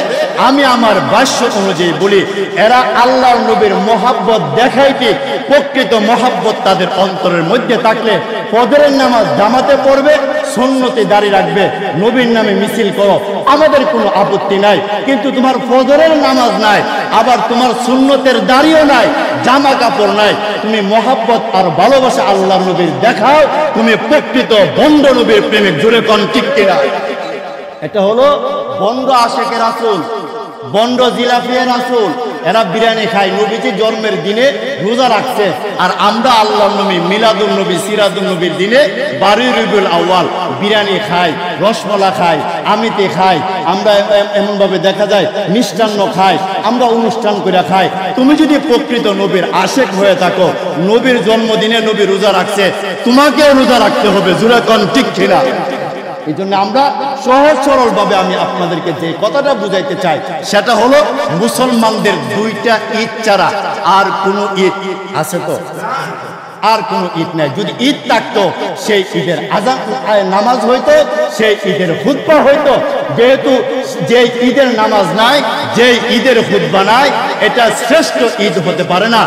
আমি আমার ভাষ্য অনুযায়ী বলি এরা আল্লাহর নবীর মহব্বত দেখাইতে প্রকৃত মহব্বত তাদের অন্তরের মধ্যে থাকলে ফজরের নামাজ জামাতে পড়বে, সুন্নতে দাঁড়িয়ে রাখবে, নবীর নামে মিছিল করো, আমাদের কোনো আপত্তি নাই। কিন্তু তোমার ফজরের নামাজ নাই, আবার তোমার সুন্নতের দাঁড়িয়েও নাই, জামা কাপড় নাই, তুমি মহব্বত আর ভালোবাসা আল্লাহর নবীর দেখাও, তুমি প্রকৃত বন্ড নবীর প্রেমিক। জোরে কোন ঠিক কিনা? এটা হলো বন্ড আশেকে রাসূল, বন্ড জিলাফিয়া রাসূল। এরা বিরিয়ানি খায়, নবীজি জন্মের দিনে রোজা রাখছে, আর আমরা আল্লাহর নবী মিলাদুন নবী সিরাজুন নবীর দিনে 12 রবিউল আউয়াল বিরিয়ানি খাই, রসমলা খাই, আমিতে খাই, আমরা এমন ভাবে দেখা যায় মিষ্টান্ন খাই, আমরা অনুষ্ঠান করে খাই। তুমি যদি প্রকৃত নবীর আশেক হয়ে থাকো, নবীর জন্মদিনে নবী রোজা রাখছে, তোমাকেও রোজা রাখতে হবে। জোরে কোন ঠিক কিনা? এই জন্য আমরা সহজ সরল ভাবে আমি আপনাদেরকে যে কথাটা বুঝাইতে চাই সেটা হলো মুসলমানদের 2টা ঈদ ছাড়া আর কোনো ঈদ আছে তো? আর কোনো ঈদ নাই। যদি ঈদ থাকতো সেই ঈদের আযান নামাজ হইতো, সেই ঈদের খুতবা হইতো। যেহেতু যে ঈদের নামাজ নাই, যে ঈদের খুতবা নাই, এটা শ্রেষ্ঠ ঈদ হতে পারে না,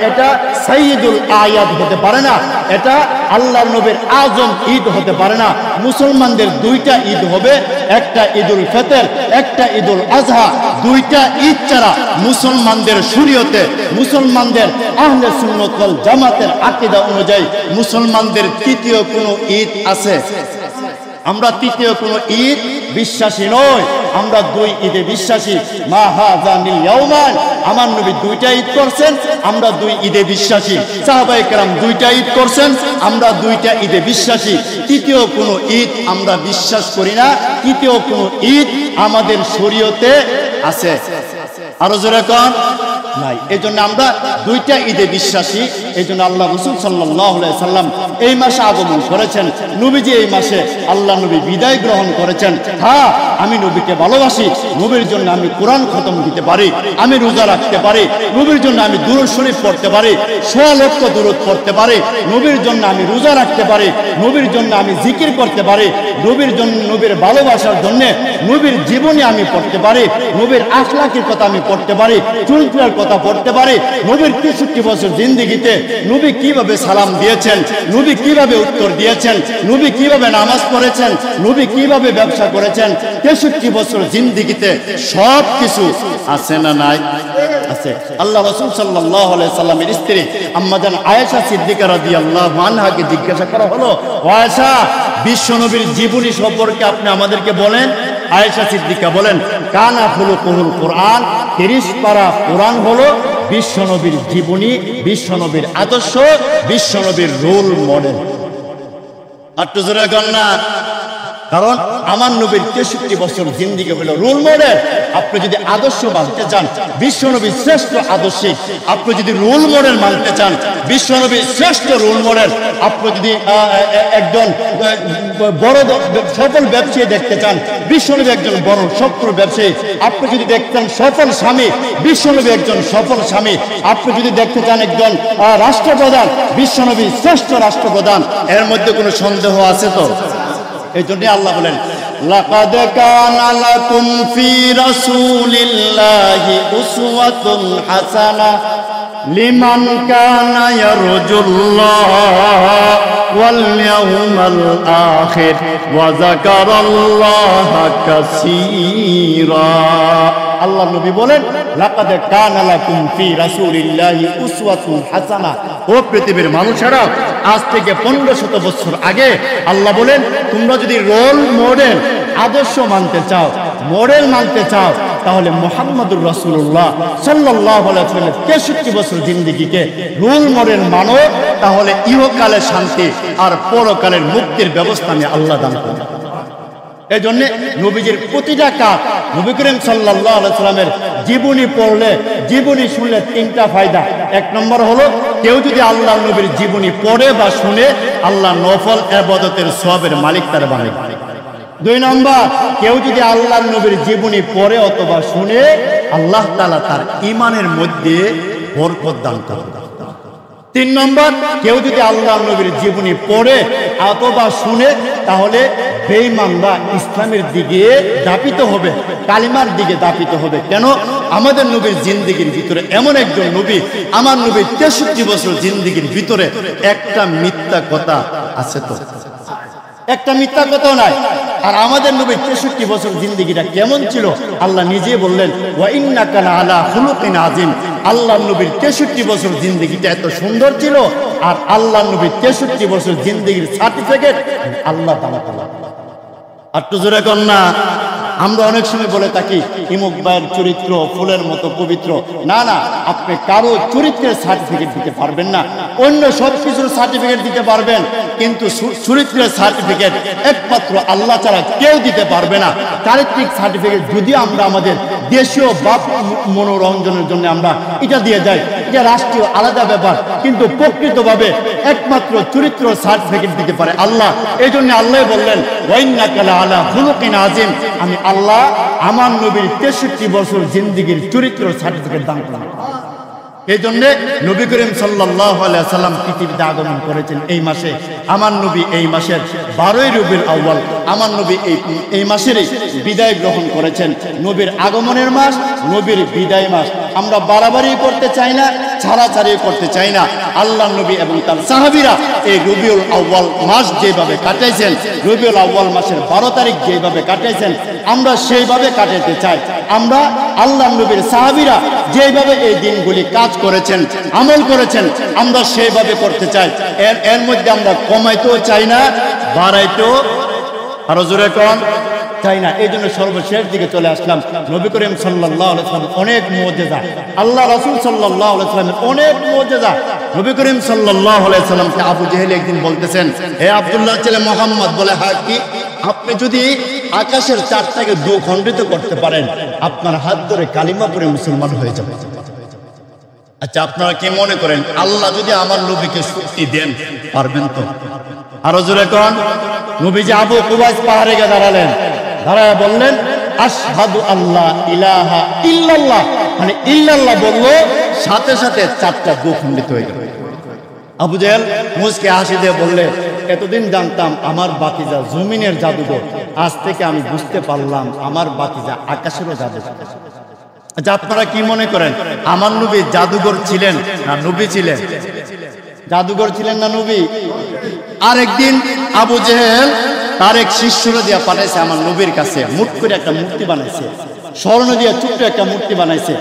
এটা সাইয়্যিদুল আয়াদ হতে পারে না, এটা আল্লাহর নবীর আজম ঈদ হতে পারে না। মুসলমানদের 2টা ঈদ হবে, একটা ঈদুল ফিতর, একটা ঈদুল আজহা। 2টা ঈদ ছাড়া মুসলমানদের শরীয়তে, মুসলমানদের আহলে সুন্নাত ওয়াল জামাতের আকীদা অনুযায়ী মুসলমানদের তৃতীয় কোনো ঈদ আছে? আমরা তৃতীয় কোনো ঈদ বিশ্বাসী নই, আমরা 2 ঈদে বিশ্বাসী। মা হাযানিল ইয়াওমান, আমার নবী 2টা ঈদ করছেন, আমরা 2 ঈদে বিশ্বাসী। সাহাবায়ে কেরাম 2টা ঈদ করছেন, আমরা 2টা ঈদে বিশ্বাসী। তৃতীয় কোনো ঈদ আমরা বিশ্বাস করি না, তৃতীয় কোনো ঈদ আমাদের শরীয়তে আছে। আরো জোরে কোন নাই। এই জন্য আমরা দুইটা ঈদে বিশ্বাসী। এই জন্য আল্লাহ রাসূল সাল্লাল্লাহু আলাইহি সাল্লাম এই মাসে আগমন করেছেন। নবীজি এই মাসে আল্লাহ নবী বিদায় গ্রহণ করেছেন। হ্যাঁ, আমি নবীকে ভালোবাসি, নবীর জন্য আমি কোরআন খতম দিতে পারি, আমি রোজা রাখতে পারি, নবীর জন্য আমি দুরূদ শরীফ পড়তে পারি, 100 লক্ষ দুরূদ পড়তে পারি, নবীর জন্য আমি রোজা রাখতে পারি, নবীর জন্য আমি জিকির করতে পারি, নবীর জন্য, নবীর ভালোবাসার জন্য নবীর জীবনী আমি পড়তে পারি, নবীর আখলাকের কথা আমি পড়তে পারি, চরিত্রের কথা পড়তে পারি, নবীর 63 বছর জিন্দেগিতে নবী কিভাবে সালাম দিয়েছেন, নবী কিভাবে উত্তর দিয়েছেন, নবী কিভাবে নামাজ পড়েছেন, নবী কিভাবে ব্যবসা করেছেন, 63 বছর জিন্দেগিতে সব কিছু আছে না নাই? আছে। আল্লাহ রাসূল সাল্লাল্লাহু আলাইহি সাল্লামের স্ত্রী আম্মা জান আয়েশা সিদ্দিকা রাদিয়াল্লাহু আনহাকে জিজ্ঞাসা করা হলো, আয়েশা, বিশ্ব নবীর জীবনী সম্পর্কে আপনি আমাদেরকে বলেন। আয়েশা সিদ্দিকা বলেন, কানা খুলুকুল কোরআন, 30 পারা কোরআন হলো বিশ্ব নবীর জীবনী, বিশ্ব নবীর আদর্শ, বিশ্ব নবীর রোল মডেল। একটু জোরে কর না। কারণ আমার নবীর 63 বছর জিন্দেগি হলো রোল মডেল। আপনি যদি আদর্শ মানতে চান, বিশ্ব নবীর শ্রেষ্ঠ আদর্শিক, আপনি যদি রোল মডেল মানতে চান, বিশ্ব নবীর শ্রেষ্ঠ রোল মডেল, আপনি যদি একজন বড় সফল ব্যবসায়ী দেখতে চান, বিশ্ব নবী একজন বড় সফল ব্যবসায়ী, আপনি যদি দেখতেন সফল স্বামী, বিশ্ব নবী একজন সফল স্বামী, আপনি যদি দেখতে চান একজন রাষ্ট্রপ্রধান, বিশ্ব নবী শ্রেষ্ঠ রাষ্ট্রপ্রধান। এর মধ্যে কোনো সন্দেহ আছে তো? এই জন্য আল্লাহ বলেন, লাকাদ কানা লাকুম ফি রাসূলিল্লাহি উসওয়াতুন হাসানা লিমান কানা ইয়ারজুল্লাহ ওয়াল ইয়াউমাল আখির ওয়া যাকারাল্লাহা কাসীরা। আল্লাহ নবী বলেন, লাকাদ কানা লাকুম ফি রাসূলিল্লাহি উসওয়াতুন হাসানা। ও পৃথিবীর মানুষেরা, আজ থেকে 1500 বছর আগে আল্লাহ বলেন, তোমরা যদি রোল মডেল আদর্শ মানতে চাও, মডেল মানতে চাও, তাহলে মুহাম্মদুর রাসূলুল্লাহ সাল্লাল্লাহু আলাইহি ওয়াসাল্লামের 63 বছর জিন্দেগিকে রোল মডেল মানো, তাহলে ইহকালে শান্তি আর পরকালের মুক্তির ব্যবস্থা আমি আল্লাহ দান করব। এই জন্য নবীজির প্রতিটা কাজ, নবী করিম সাল্লাল্লাহু আলাইহি ওয়াসাল্লামের জীবনী পড়লে, জীবনী শুনলে 3টা ফায়দা। 1 নম্বর হলো, কেউ যদি আল্লাহ নবীর জীবনী পড়ে বা শুনে, আল্লাহ নফল ইবাদতের সওয়াবের মালিক তার বানাবে। 2 নম্বর, কেউ যদি আল্লাহ নবীর জীবনী পড়ে অথবা শুনে, আল্লাহ তাআলা তার ঈমানের মধ্যে বরকত দান করবে। 3 নম্বর, কেউ যদি আল্লাহ নবীর জীবনী পড়ে অথবা শুনে, তাহলে বেঈমানরা ইসলামের দিকে দাপিত হবে, কালিমার দিকে দাপিত হবে। কেন? আমাদের নবীর জিন্দেগির ভিতরে এমন একজন নবী, আমার নবীর 63 বছর জিন্দেগির ভিতরে একটা মিথ্যা কথা আছে তো? একটা মিথ্যা কথাও নাই। আর আমাদের নবীর 63 বছর জিন্দেগিটা কেমন ছিল আল্লাহ নিজে বললেন, ওয়া ইন্নাকা আলা খুলুকিন আযীম। আল্লাহ নবীর 63 বছর জিন্দেগিটা এত সুন্দর ছিল, আর আল্লাহ নবীর 63 বছর জিন্দেগির সার্টিফিকেট আল্লাহ তাআলা। একটু জোরে কর না। আমরা অনেক সময় বলে থাকি, ইমুক ভাইয়ের চরিত্র ফুলের মতো পবিত্র। না না, আপনি কারো চরিত্রের সার্টিফিকেট দিতে পারবেন না, অন্য সব কিছুর সার্টিফিকেট দিতে পারবেন, কিন্তু চরিত্রের সার্টিফিকেট একমাত্র আল্লাহ ছাড়া কেউ দিতে পারবে না। চারিত্রিক সার্টিফিকেট যদি আমরা আমাদের দেশীয় বাপ মনোরঞ্জনের জন্য আমরা এটা দিয়ে যাই, এটা রাষ্ট্রীয় আলাদা ব্যাপার, কিন্তু প্রকৃতভাবে একমাত্র চরিত্র সার্টিফিকেট দিতে পারে আল্লাহ। এই জন্য আল্লাহ বললেন, ওয়া ইন্নাকা আলা খুলুকিন আযীম। আমি আল্লাহ আমার নবীর 63 বছর জিন্দেগির চরিত্র সার্টিফিকেট দান করলাম। এই জন্য নবী করিম সাল্লাল্লাহু আলাইহি সাল্লাম পৃথিবীতে আগমন করেছেন এই মাসে। আমার নবী এই মাসের 12ই রবিউল আউয়াল, আমার নবী এই মাসেরই বিদায় গ্রহণ করেছেন। নবীর আগমনের মাস, নবীর বিদায় মাস। আমরা বাড়াবাড়ি করতে চাই না, ছাড়াছাড়ি করতে চাই না। আল্লাহ নবী এবং তার সাহাবীরা এই রবিউল আউয়াল মাস যেভাবে কাটাইছেন, রবিউল আউয়াল মাসের 12 তারিখ যেভাবে কাটাইছেন, আমরা সেইভাবে কাটাতে চাই। আমরা আল্লাহ নবীর সাহাবীরা যেভাবে এই দিনগুলি কাজ করেছেন, আমল করেছেন, আমরা সেইভাবে করতে চাই। এর মধ্যে আমরা কমাইতেও চাই না, বাড়াইতেও আরো জোরে কম চাই না। এই জন্য সর্বশেষ দিকে চলে আসলাম। নবী করিম সাল্লাল্লাহু আলাইহি ওয়াসাল্লাম অনেক মুজিজা, আল্লাহ রাসূল সাল্লাল্লাহু আলাইহি ওয়াসাল্লামের অনেক মুজিজা। নবী করিম সাল্লাল্লাহু আলাইহি ওয়াসাল্লামকে আবু জেহেল একদিন বলতেছেন, হে আব্দুল্লাহ ছেলে মুহাম্মদ, বলে হ্যাঁ কি, আপনি যদি আকাশের চারটাকে দ্বিখণ্ডিত করতে পারেন, আপনার হাত ধরে কালিমা পড়ে মুসলমান হয়ে যাবে। আচ্ছা, আপনারা কি মনে করেন আল্লাহ যদি আমার নবীকে শক্তি দেন, পারবেন তো? আরো জোরে কোন। নবীজি আবু কুবাইস পাহাড়ে গিয়ে দাঁড়ালেন, দাঁড়ায় বললেন আশহাদু আল্লাহ ইলাহা ইল্লাল্লাহ, মানে ইল্লাল্লাহ বললো, সাথে সাথে চারটা দ্বিখণ্ডিত হয়ে গেল। আবু জেহেল মুচকে হাসি দিয়ে বললে, এতদিন জানতাম আমার বাতিজা জমিনের জাদুঘর, আজ থেকে আমি বুঝতে পারলাম আমার বাতিজা আকাশেরও জাদুঘর। আচ্ছা, আপনারা কি মনে করেন আমার নবী জাদুঘর ছিলেন না নবী ছিলেন? জাদুঘর ছিলেন না নবী? আরেকদিন আবু জেহেল তার এক শিষ্যরা দিয়া পাঠাইছে আমার নবীর কাছে, মুট করে একটা মূর্তি বানাইছে, স্বর্ণ দিয়া ছোট্ট একটা মূর্তি বানাইছে।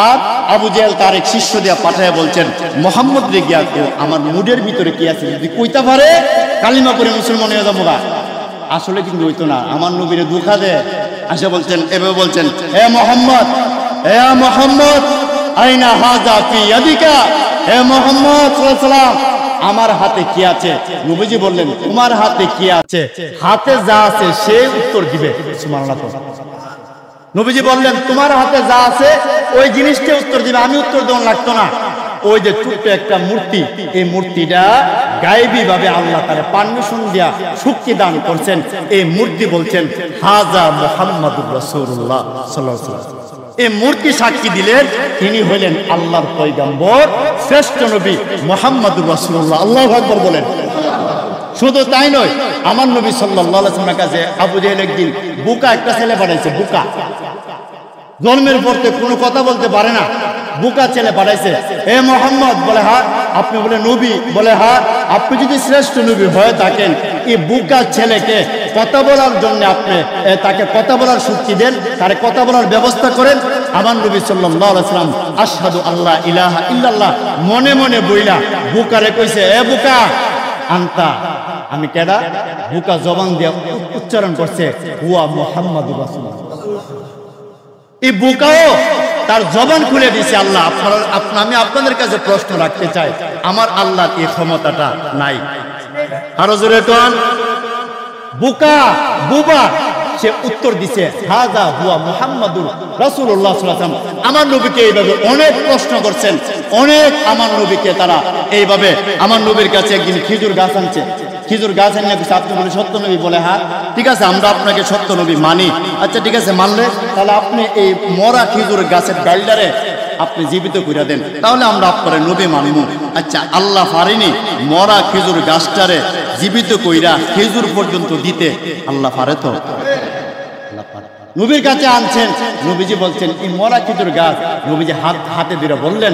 আর আবু জেহেল তার এক শিষ্য দিয়া পাঠাইয়া বলছেন, মোহাম্মদ রে গিয়া আমার মুডের ভিতরে কি আছে যদি কইতা পারে কালিমা করে মুসলমান হয়ে যাবো গা। আসলে কিন্তু হইতো না, আমার নবীরে দুঃখা দেয়। আসে বলছেন, এভাবে বলছেন, হে মোহাম্মদ, হে মোহাম্মদ, আইনা হাজা ফি ইয়াদিকা, হে মোহাম্মদ সাল্লাল্লাহু আলাইহি ওয়াসাল্লাম, আমার হাতে কি আছে? নবীজি বললেন, তোমার হাতে কি আছে? হাতে যা আছে সে উত্তর দিবে। সুবহানাল্লাহ। নবীজি বললেন, তোমার হাতে যা আছে ওই জিনিসটা উত্তর দিবে, আমি উত্তর দেওয়া লাগতো না। ওই যে ছোট্ট একটা মূর্তি, এই মূর্তিটা গায়েবী ভাবে আল্লাহ তাআলা পারমিশন দিয়া শক্তি দান করছেন। এই মূর্তি বলছেন হাজা মুহাম্মাদুর রাসূলুল্লাহ সাল্লাল্লাহু আলাইহি ওয়াসাল্লাম। এই মূর্তি সাক্ষী দিলেন তিনি হইলেন আল্লাহর পয়গম্বর, শ্রেষ্ঠ নবী মুহাম্মাদুর রাসূলুল্লাহ। আল্লাহু আকবার বলেন। শুধু তাই নয়, আমার নবী সাল্লাল্লাহু আলাইহি ওয়াসাল্লামের কাছে আবু জেহেল একদিন বুকা একটা ছেলে পাঠাইছে। বুকা জন্মের পর থেকে কোনো কথা বলতে পারে না, বুকা ছেলে পাঠাইছে। এ মোহাম্মদ, বলে হ্যাঁ। আপনি বলে নবী? বলে হ্যাঁ। আপনি যদি শ্রেষ্ঠ নবী হয়ে থাকেন, এই বুকা ছেলেকে কথা বলার জন্য আপনি তাকে কথা বলার শক্তি দেন, তার কথা বলার ব্যবস্থা করেন। আমার নবী সাল্লাল্লাহু আলাইহি ওয়াসাল্লাম আশহাদু আল্লাহ ইলাহা ইল্লাল্লাহ মনে মনে বইলা বুকারে কইছে, এ বুকা আনতা, আমি কেডা? বুকা জবান দিয়ে উচ্চারণ করছে হুয়া মুহাম্মাদুর রাসূলুল্লাহ। এই বুকাও তার জবান খুলে দিয়েছে। আল্লাহ আমি আপনাদের কাছে প্রশ্ন রাখতে চাই, আমার আল্লাহর এই ক্ষমতাটা নাই? আরো জোরে কোন। বুকা বুবা সে উত্তর দিছে হাজা হুয়া মুহাম্মাদুর রাসূলুল্লাহ সাল্লাল্লাহু আলাইহি ওয়াসাল্লাম। আমার নবীকে এইভাবে অনেক প্রশ্ন করছেন, অনেক আমার নবীকে তারা এইভাবে আমার নবীর কাছে একদিন খেজুর গাছ আনছে। খেজুর গাছ এনে কিছু আপনি বলে সত্য নবী? বলে হ্যাঁ। ঠিক আছে, আমরা আপনাকে সত্য নবী মানি। আচ্ছা ঠিক আছে, মানলে তাহলে আপনি এই মরা খেজুর গাছের ডালটারে আপনি জীবিত করে দেন, তাহলে আমরা আপনার নবী মানিব। আচ্ছা, আল্লাহ পারেনি মরা খেজুর গাছটারে জীবিত কইরা খেজুর পর্যন্ত দিতে? আল্লাহ পারে তো? নবীর কাছে আনছেন, নবীজি বলছেন এই মরা খেজুর গাছ। নবীজি হাতে ধরে বললেন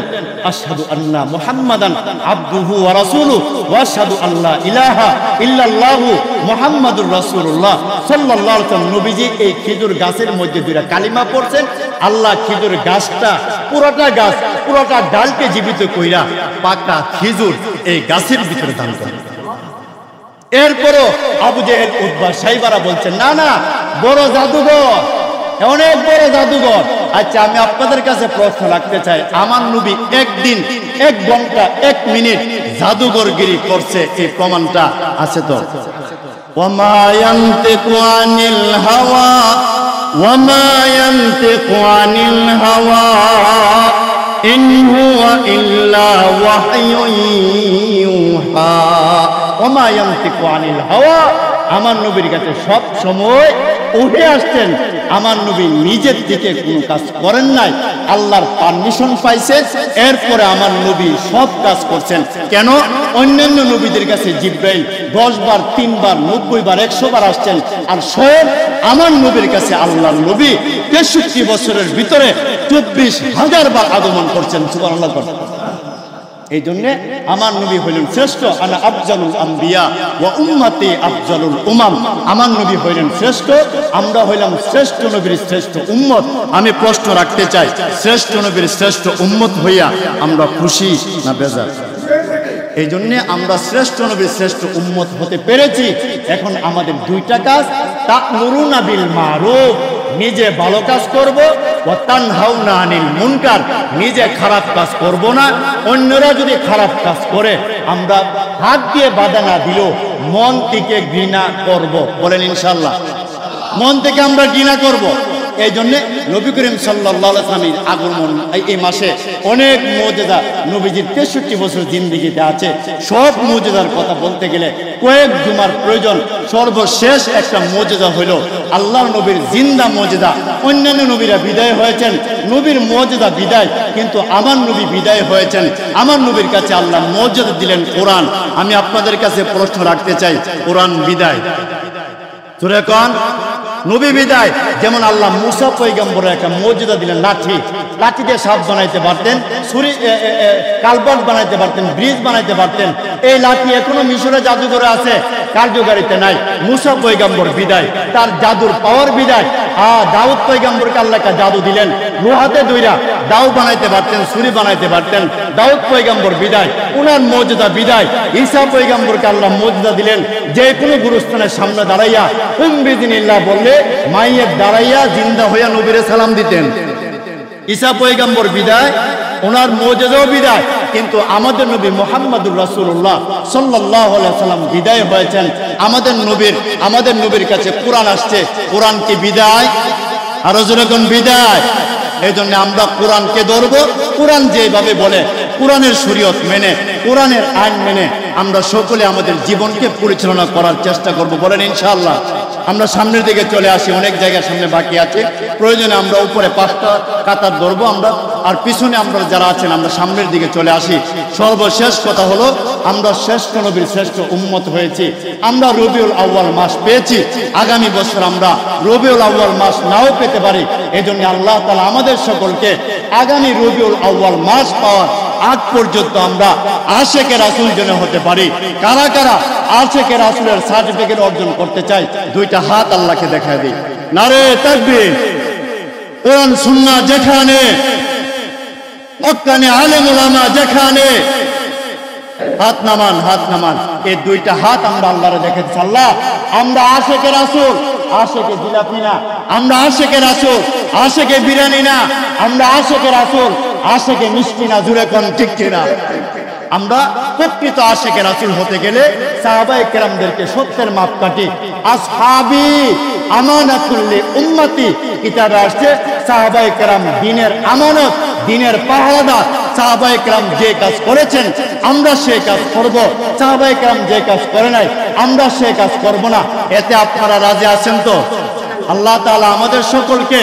আশহাদু আন্না মুহাম্মাদান আবদুহু ওয়া রাসূলুহু ওয়া আশহাদু আল্লা ইলাহা ইল্লাল্লাহু মুহাম্মাদুর রাসূলুল্লাহ সাল্লাল্লাহু আলাইহি ওয়াসাল্লাম। নবীজি এই খেজুর গাছের মধ্যে দুইটা কালিমা পড়ছেন। আল্লাহ খেজুর গাছটা পুরোটা গাছ পুরোটা ডালকে জীবিত কইরা পাকা খেজুর এই গাছের ভিতরে দান করেন। এরপরও আবু জেহেল উতবা সাইবারা বলছেন না না, বড় জাদুঘর, অনেক বড় জাদুঘর। আচ্ছা, আমি আপনাদের কাছে প্রশ্ন রাখতে চাই, আমার নবী একদিন 1 ঘন্টা 1 মিনিট জাদুঘরগিরি করছে, এই প্রমাণটা আছে তো? ওয়ামা ইয়ানতিকু আনিল হাওয়া ওয়ামা ইয়ানতিকু আনিল হাওয়া ইন হুয়া ইল্লা ওয়াহয়ুন ইউহা। ওয়ামা ইয়ানতিকু আনিল হাওয়া, আমার নবীর কাছে সব সময় উঠে আসছেন। আমার নবী নিজের থেকে কোনো কাজ করেন নাই, আল্লাহর পারমিশন পাইছেন, এরপরে আমার নবী সব কাজ করছেন। কেন? অন্যান্য নবীদের কাছে জিব্রাইল 10 বার, 3 বার, 90 বার, 100 বার আসছেন, আর স্বয়ং আমার নবীর কাছে আল্লাহর নবী 63 বছরের ভিতরে 24,000 বার আগমন করছেন। সুবহানাল্লাহ। এই জন্য আমার নবী হইলেন শ্রেষ্ঠ। আনা আফজালুল আম্বিয়া ওয়া উম্মতি আফজালুল উমাম। আমার নবী হইলেন শ্রেষ্ঠ, আমরা হইলাম শ্রেষ্ঠ নবীর শ্রেষ্ঠ উম্মত। আমি প্রশ্ন রাখতে চাই, শ্রেষ্ঠ নবীর শ্রেষ্ঠ উম্মত হইয়া আমরা খুশি না বেজার? এই জন্য আমরা শ্রেষ্ঠ নবীর শ্রেষ্ঠ উম্মত হতে পেরেছি। এখন আমাদের 2টা কাজ, তা'মুরুনা বিল মারুফ, নিজে ভালো কাজ করব, ওয়া তানহাউনা আনিল মুনকার, নিজে খারাপ কাজ করব না। অন্যরা যদি খারাপ কাজ করে আমরা হাত দিয়ে বাধা না দিলেও মন থেকে ঘৃণা করব। বলেন ইনশাআল্লাহ। মন থেকে আমরা ঘৃণা করব। এই জন্য নবী করিম সাল্লাল্লাহু আলাইহি ওয়াসাল্লামের আগমন এই মাসে অনেক মুজিজা নবীজির 63 বছর জিন্দেগিতে আছে। সব মুজিজার কথা বলতে গেলে কয়েক জুমার প্রয়োজন। সর্বশেষ একটা মুজিজা হলো আল্লাহর নবীর জিন্দা মুজিজা। অন্যান্য নবীরা বিদায় হয়েছেন, নবীর মুজিজা বিদায়, কিন্তু আমার নবী বিদায় হয়েছেন। আমার নবীর কাছে আল্লাহ মুজিজা দিলেন কোরআন। আমি আপনাদের কাছে প্রশ্ন রাখতে চাই, কোরআন বিদায় সূরা কোন নবী বিদায়? যেমন আল্লাহ মুসা পয়গম্বরের একটা মুজিজা দিলেন, লাঠি দিয়ে সাপ বানাইতে পারতেন, ছুরি কালবাট বানাইতে পারতেন, ব্রিজ বানাইতে পারতেন। এই লাঠি এখনো মিশরে জাদুঘরে আছে, কার্যকারিতা নাই। মুসা পয়গম্বর বিদায়, তার জাদুর পাওয়ার বিদায়। দাউদ পয়গম্বরকে আল্লাহ একটা জাদু দিলেন, লোহাতে দইরা দাও বানাইতে পারতেন, ছুরি বানাইতে পারতেন। দাউদ পয়গম্বর বিদায়, উনার মুজিজা বিদায়। ঈসা পয়গম্বরকে আল্লাহ মুজিজা দিলেন, যে কোনো গুরুস্থানের সামনে দাঁড়াইয়া বিদিনিল্লাহ বললে মাইয়ের দাঁড়াইয়া জিন্দা হইয়া নবীরে সালাম দিতেন। ঈসা পয়গম্বর বিদায়, ওনার মুজিজাও বিদায়। কিন্তু আমাদের নবী মুহাম্মদুর রাসূলুল্লাহ সাল্লাল্লাহু আলাইহি ওয়াসাল্লাম বিদায় হয়েছেন। আমাদের নবীর কাছে কোরআন আসছে, কোরআন কি বিদায়? আরো জোরে কোন বিদায়? এই জন্য আমরা কোরআনকে ধরব। কোরআন যেভাবে বলে, কোরআনের শরীয়ত মেনে, কোরআনের আইন মেনে আমরা সকলে আমাদের জীবনকে পরিচালনা করার চেষ্টা করব। বলেন ইনশাআল্লাহ। আমরা সামনের দিকে চলে আসি, অনেক জায়গায় সামনে বাকি আছে। প্রয়োজনে আমরা উপরে 5টা কাতার ধরবো আমরা, আর পিছনে আমরা যারা আছেন আমরা সামনের দিকে চলে আসি। সর্বশেষ কথা হলো, আমরা শ্রেষ্ঠ নবীর শ্রেষ্ঠ উম্মত হয়েছি। আমরা রবিউল আউয়াল মাস পেয়েছি, আগামী বছর আমরা রবিউল আউয়াল মাস নাও পেতে পারি। এই জন্য আল্লাহ তাআলা আমাদের সকলকে আগামী রবিউল আউয়াল মাস পাওয়ার আগ পর্যন্ত আমরা আশেকে রাসূল যেন হতে পারি। কারা কারা আশেকে রাসূলের সার্টিফিকেট অর্জন করতে চাই? দুইটা হাত আল্লাহকে দেখায় দিই। নারে তাকবীর। কোরআন সুন্নাহ যেখানে, ওখানে আলেম ওলামা যেখানে, হাত নামান, হাত নামান। এই দুইটা হাত আমরা আল্লাহরে দেখাচ্ছি। আল্লাহ, আমরা আশেকে রাসূল, আশেকে জিলাপি না। আমরা আশেকে রাসূল, আশেকে বিরিয়ানি না। আমরা আশেকে রাসূল, আশেকে মিষ্টি না। জুড়ে কোন ঠিক কিনা? আমরা প্রকৃত আশেকে রাসূল হতে গেলে সাহাবায়ে কেরামদেরকে সত্যের মাপকাঠি, আসহাবি আমানাতুল লি উম্মতি কিতাবে আসছে, সাহাবায়ে কেরাম দ্বীনের আমানত, দ্বীনের পাহারাদার। সাহাবায়ে কেরাম যে কাজ করেছেন আমরা সেই কাজ করব, সাহাবায়ে কেরাম যে কাজ করে নাই আমরা সেই কাজ করব না। এতে আপনারা রাজি আছেন তো? আল্লাহ তাআলা আমাদের সকলকে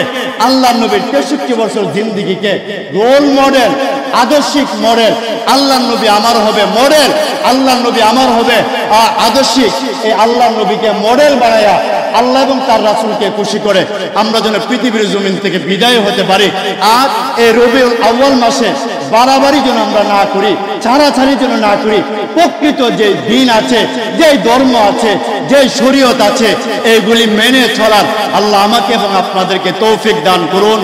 আল্লাহ নবীর 63 বছর জিন্দেগিকে রোল মডেল, আদর্শিক মডেল। আল্লাহ নবী আমার হবে মডেল, আল্লাহ নবী আমার হবে আদর্শিক। এই আল্লাহ নবীকে মডেল বানায়া আল্লাহ এবং তার রাসূলকে খুশি করে আমরা যেন পৃথিবীর জমিন থেকে বিদায় হতে পারি। আর এই রবিউল আউয়াল মাসে বাড়াবাড়ি যেন আমরা না করি, ছাড়াছাড়ি যেন না করি। প্রকৃত যে দিন আছে, যে ধর্ম আছে, যে শরীয়ত আছে, এইগুলি মেনে চলার আল্লাহ আমাকে এবং আপনাদেরকে তৌফিক দান করুন।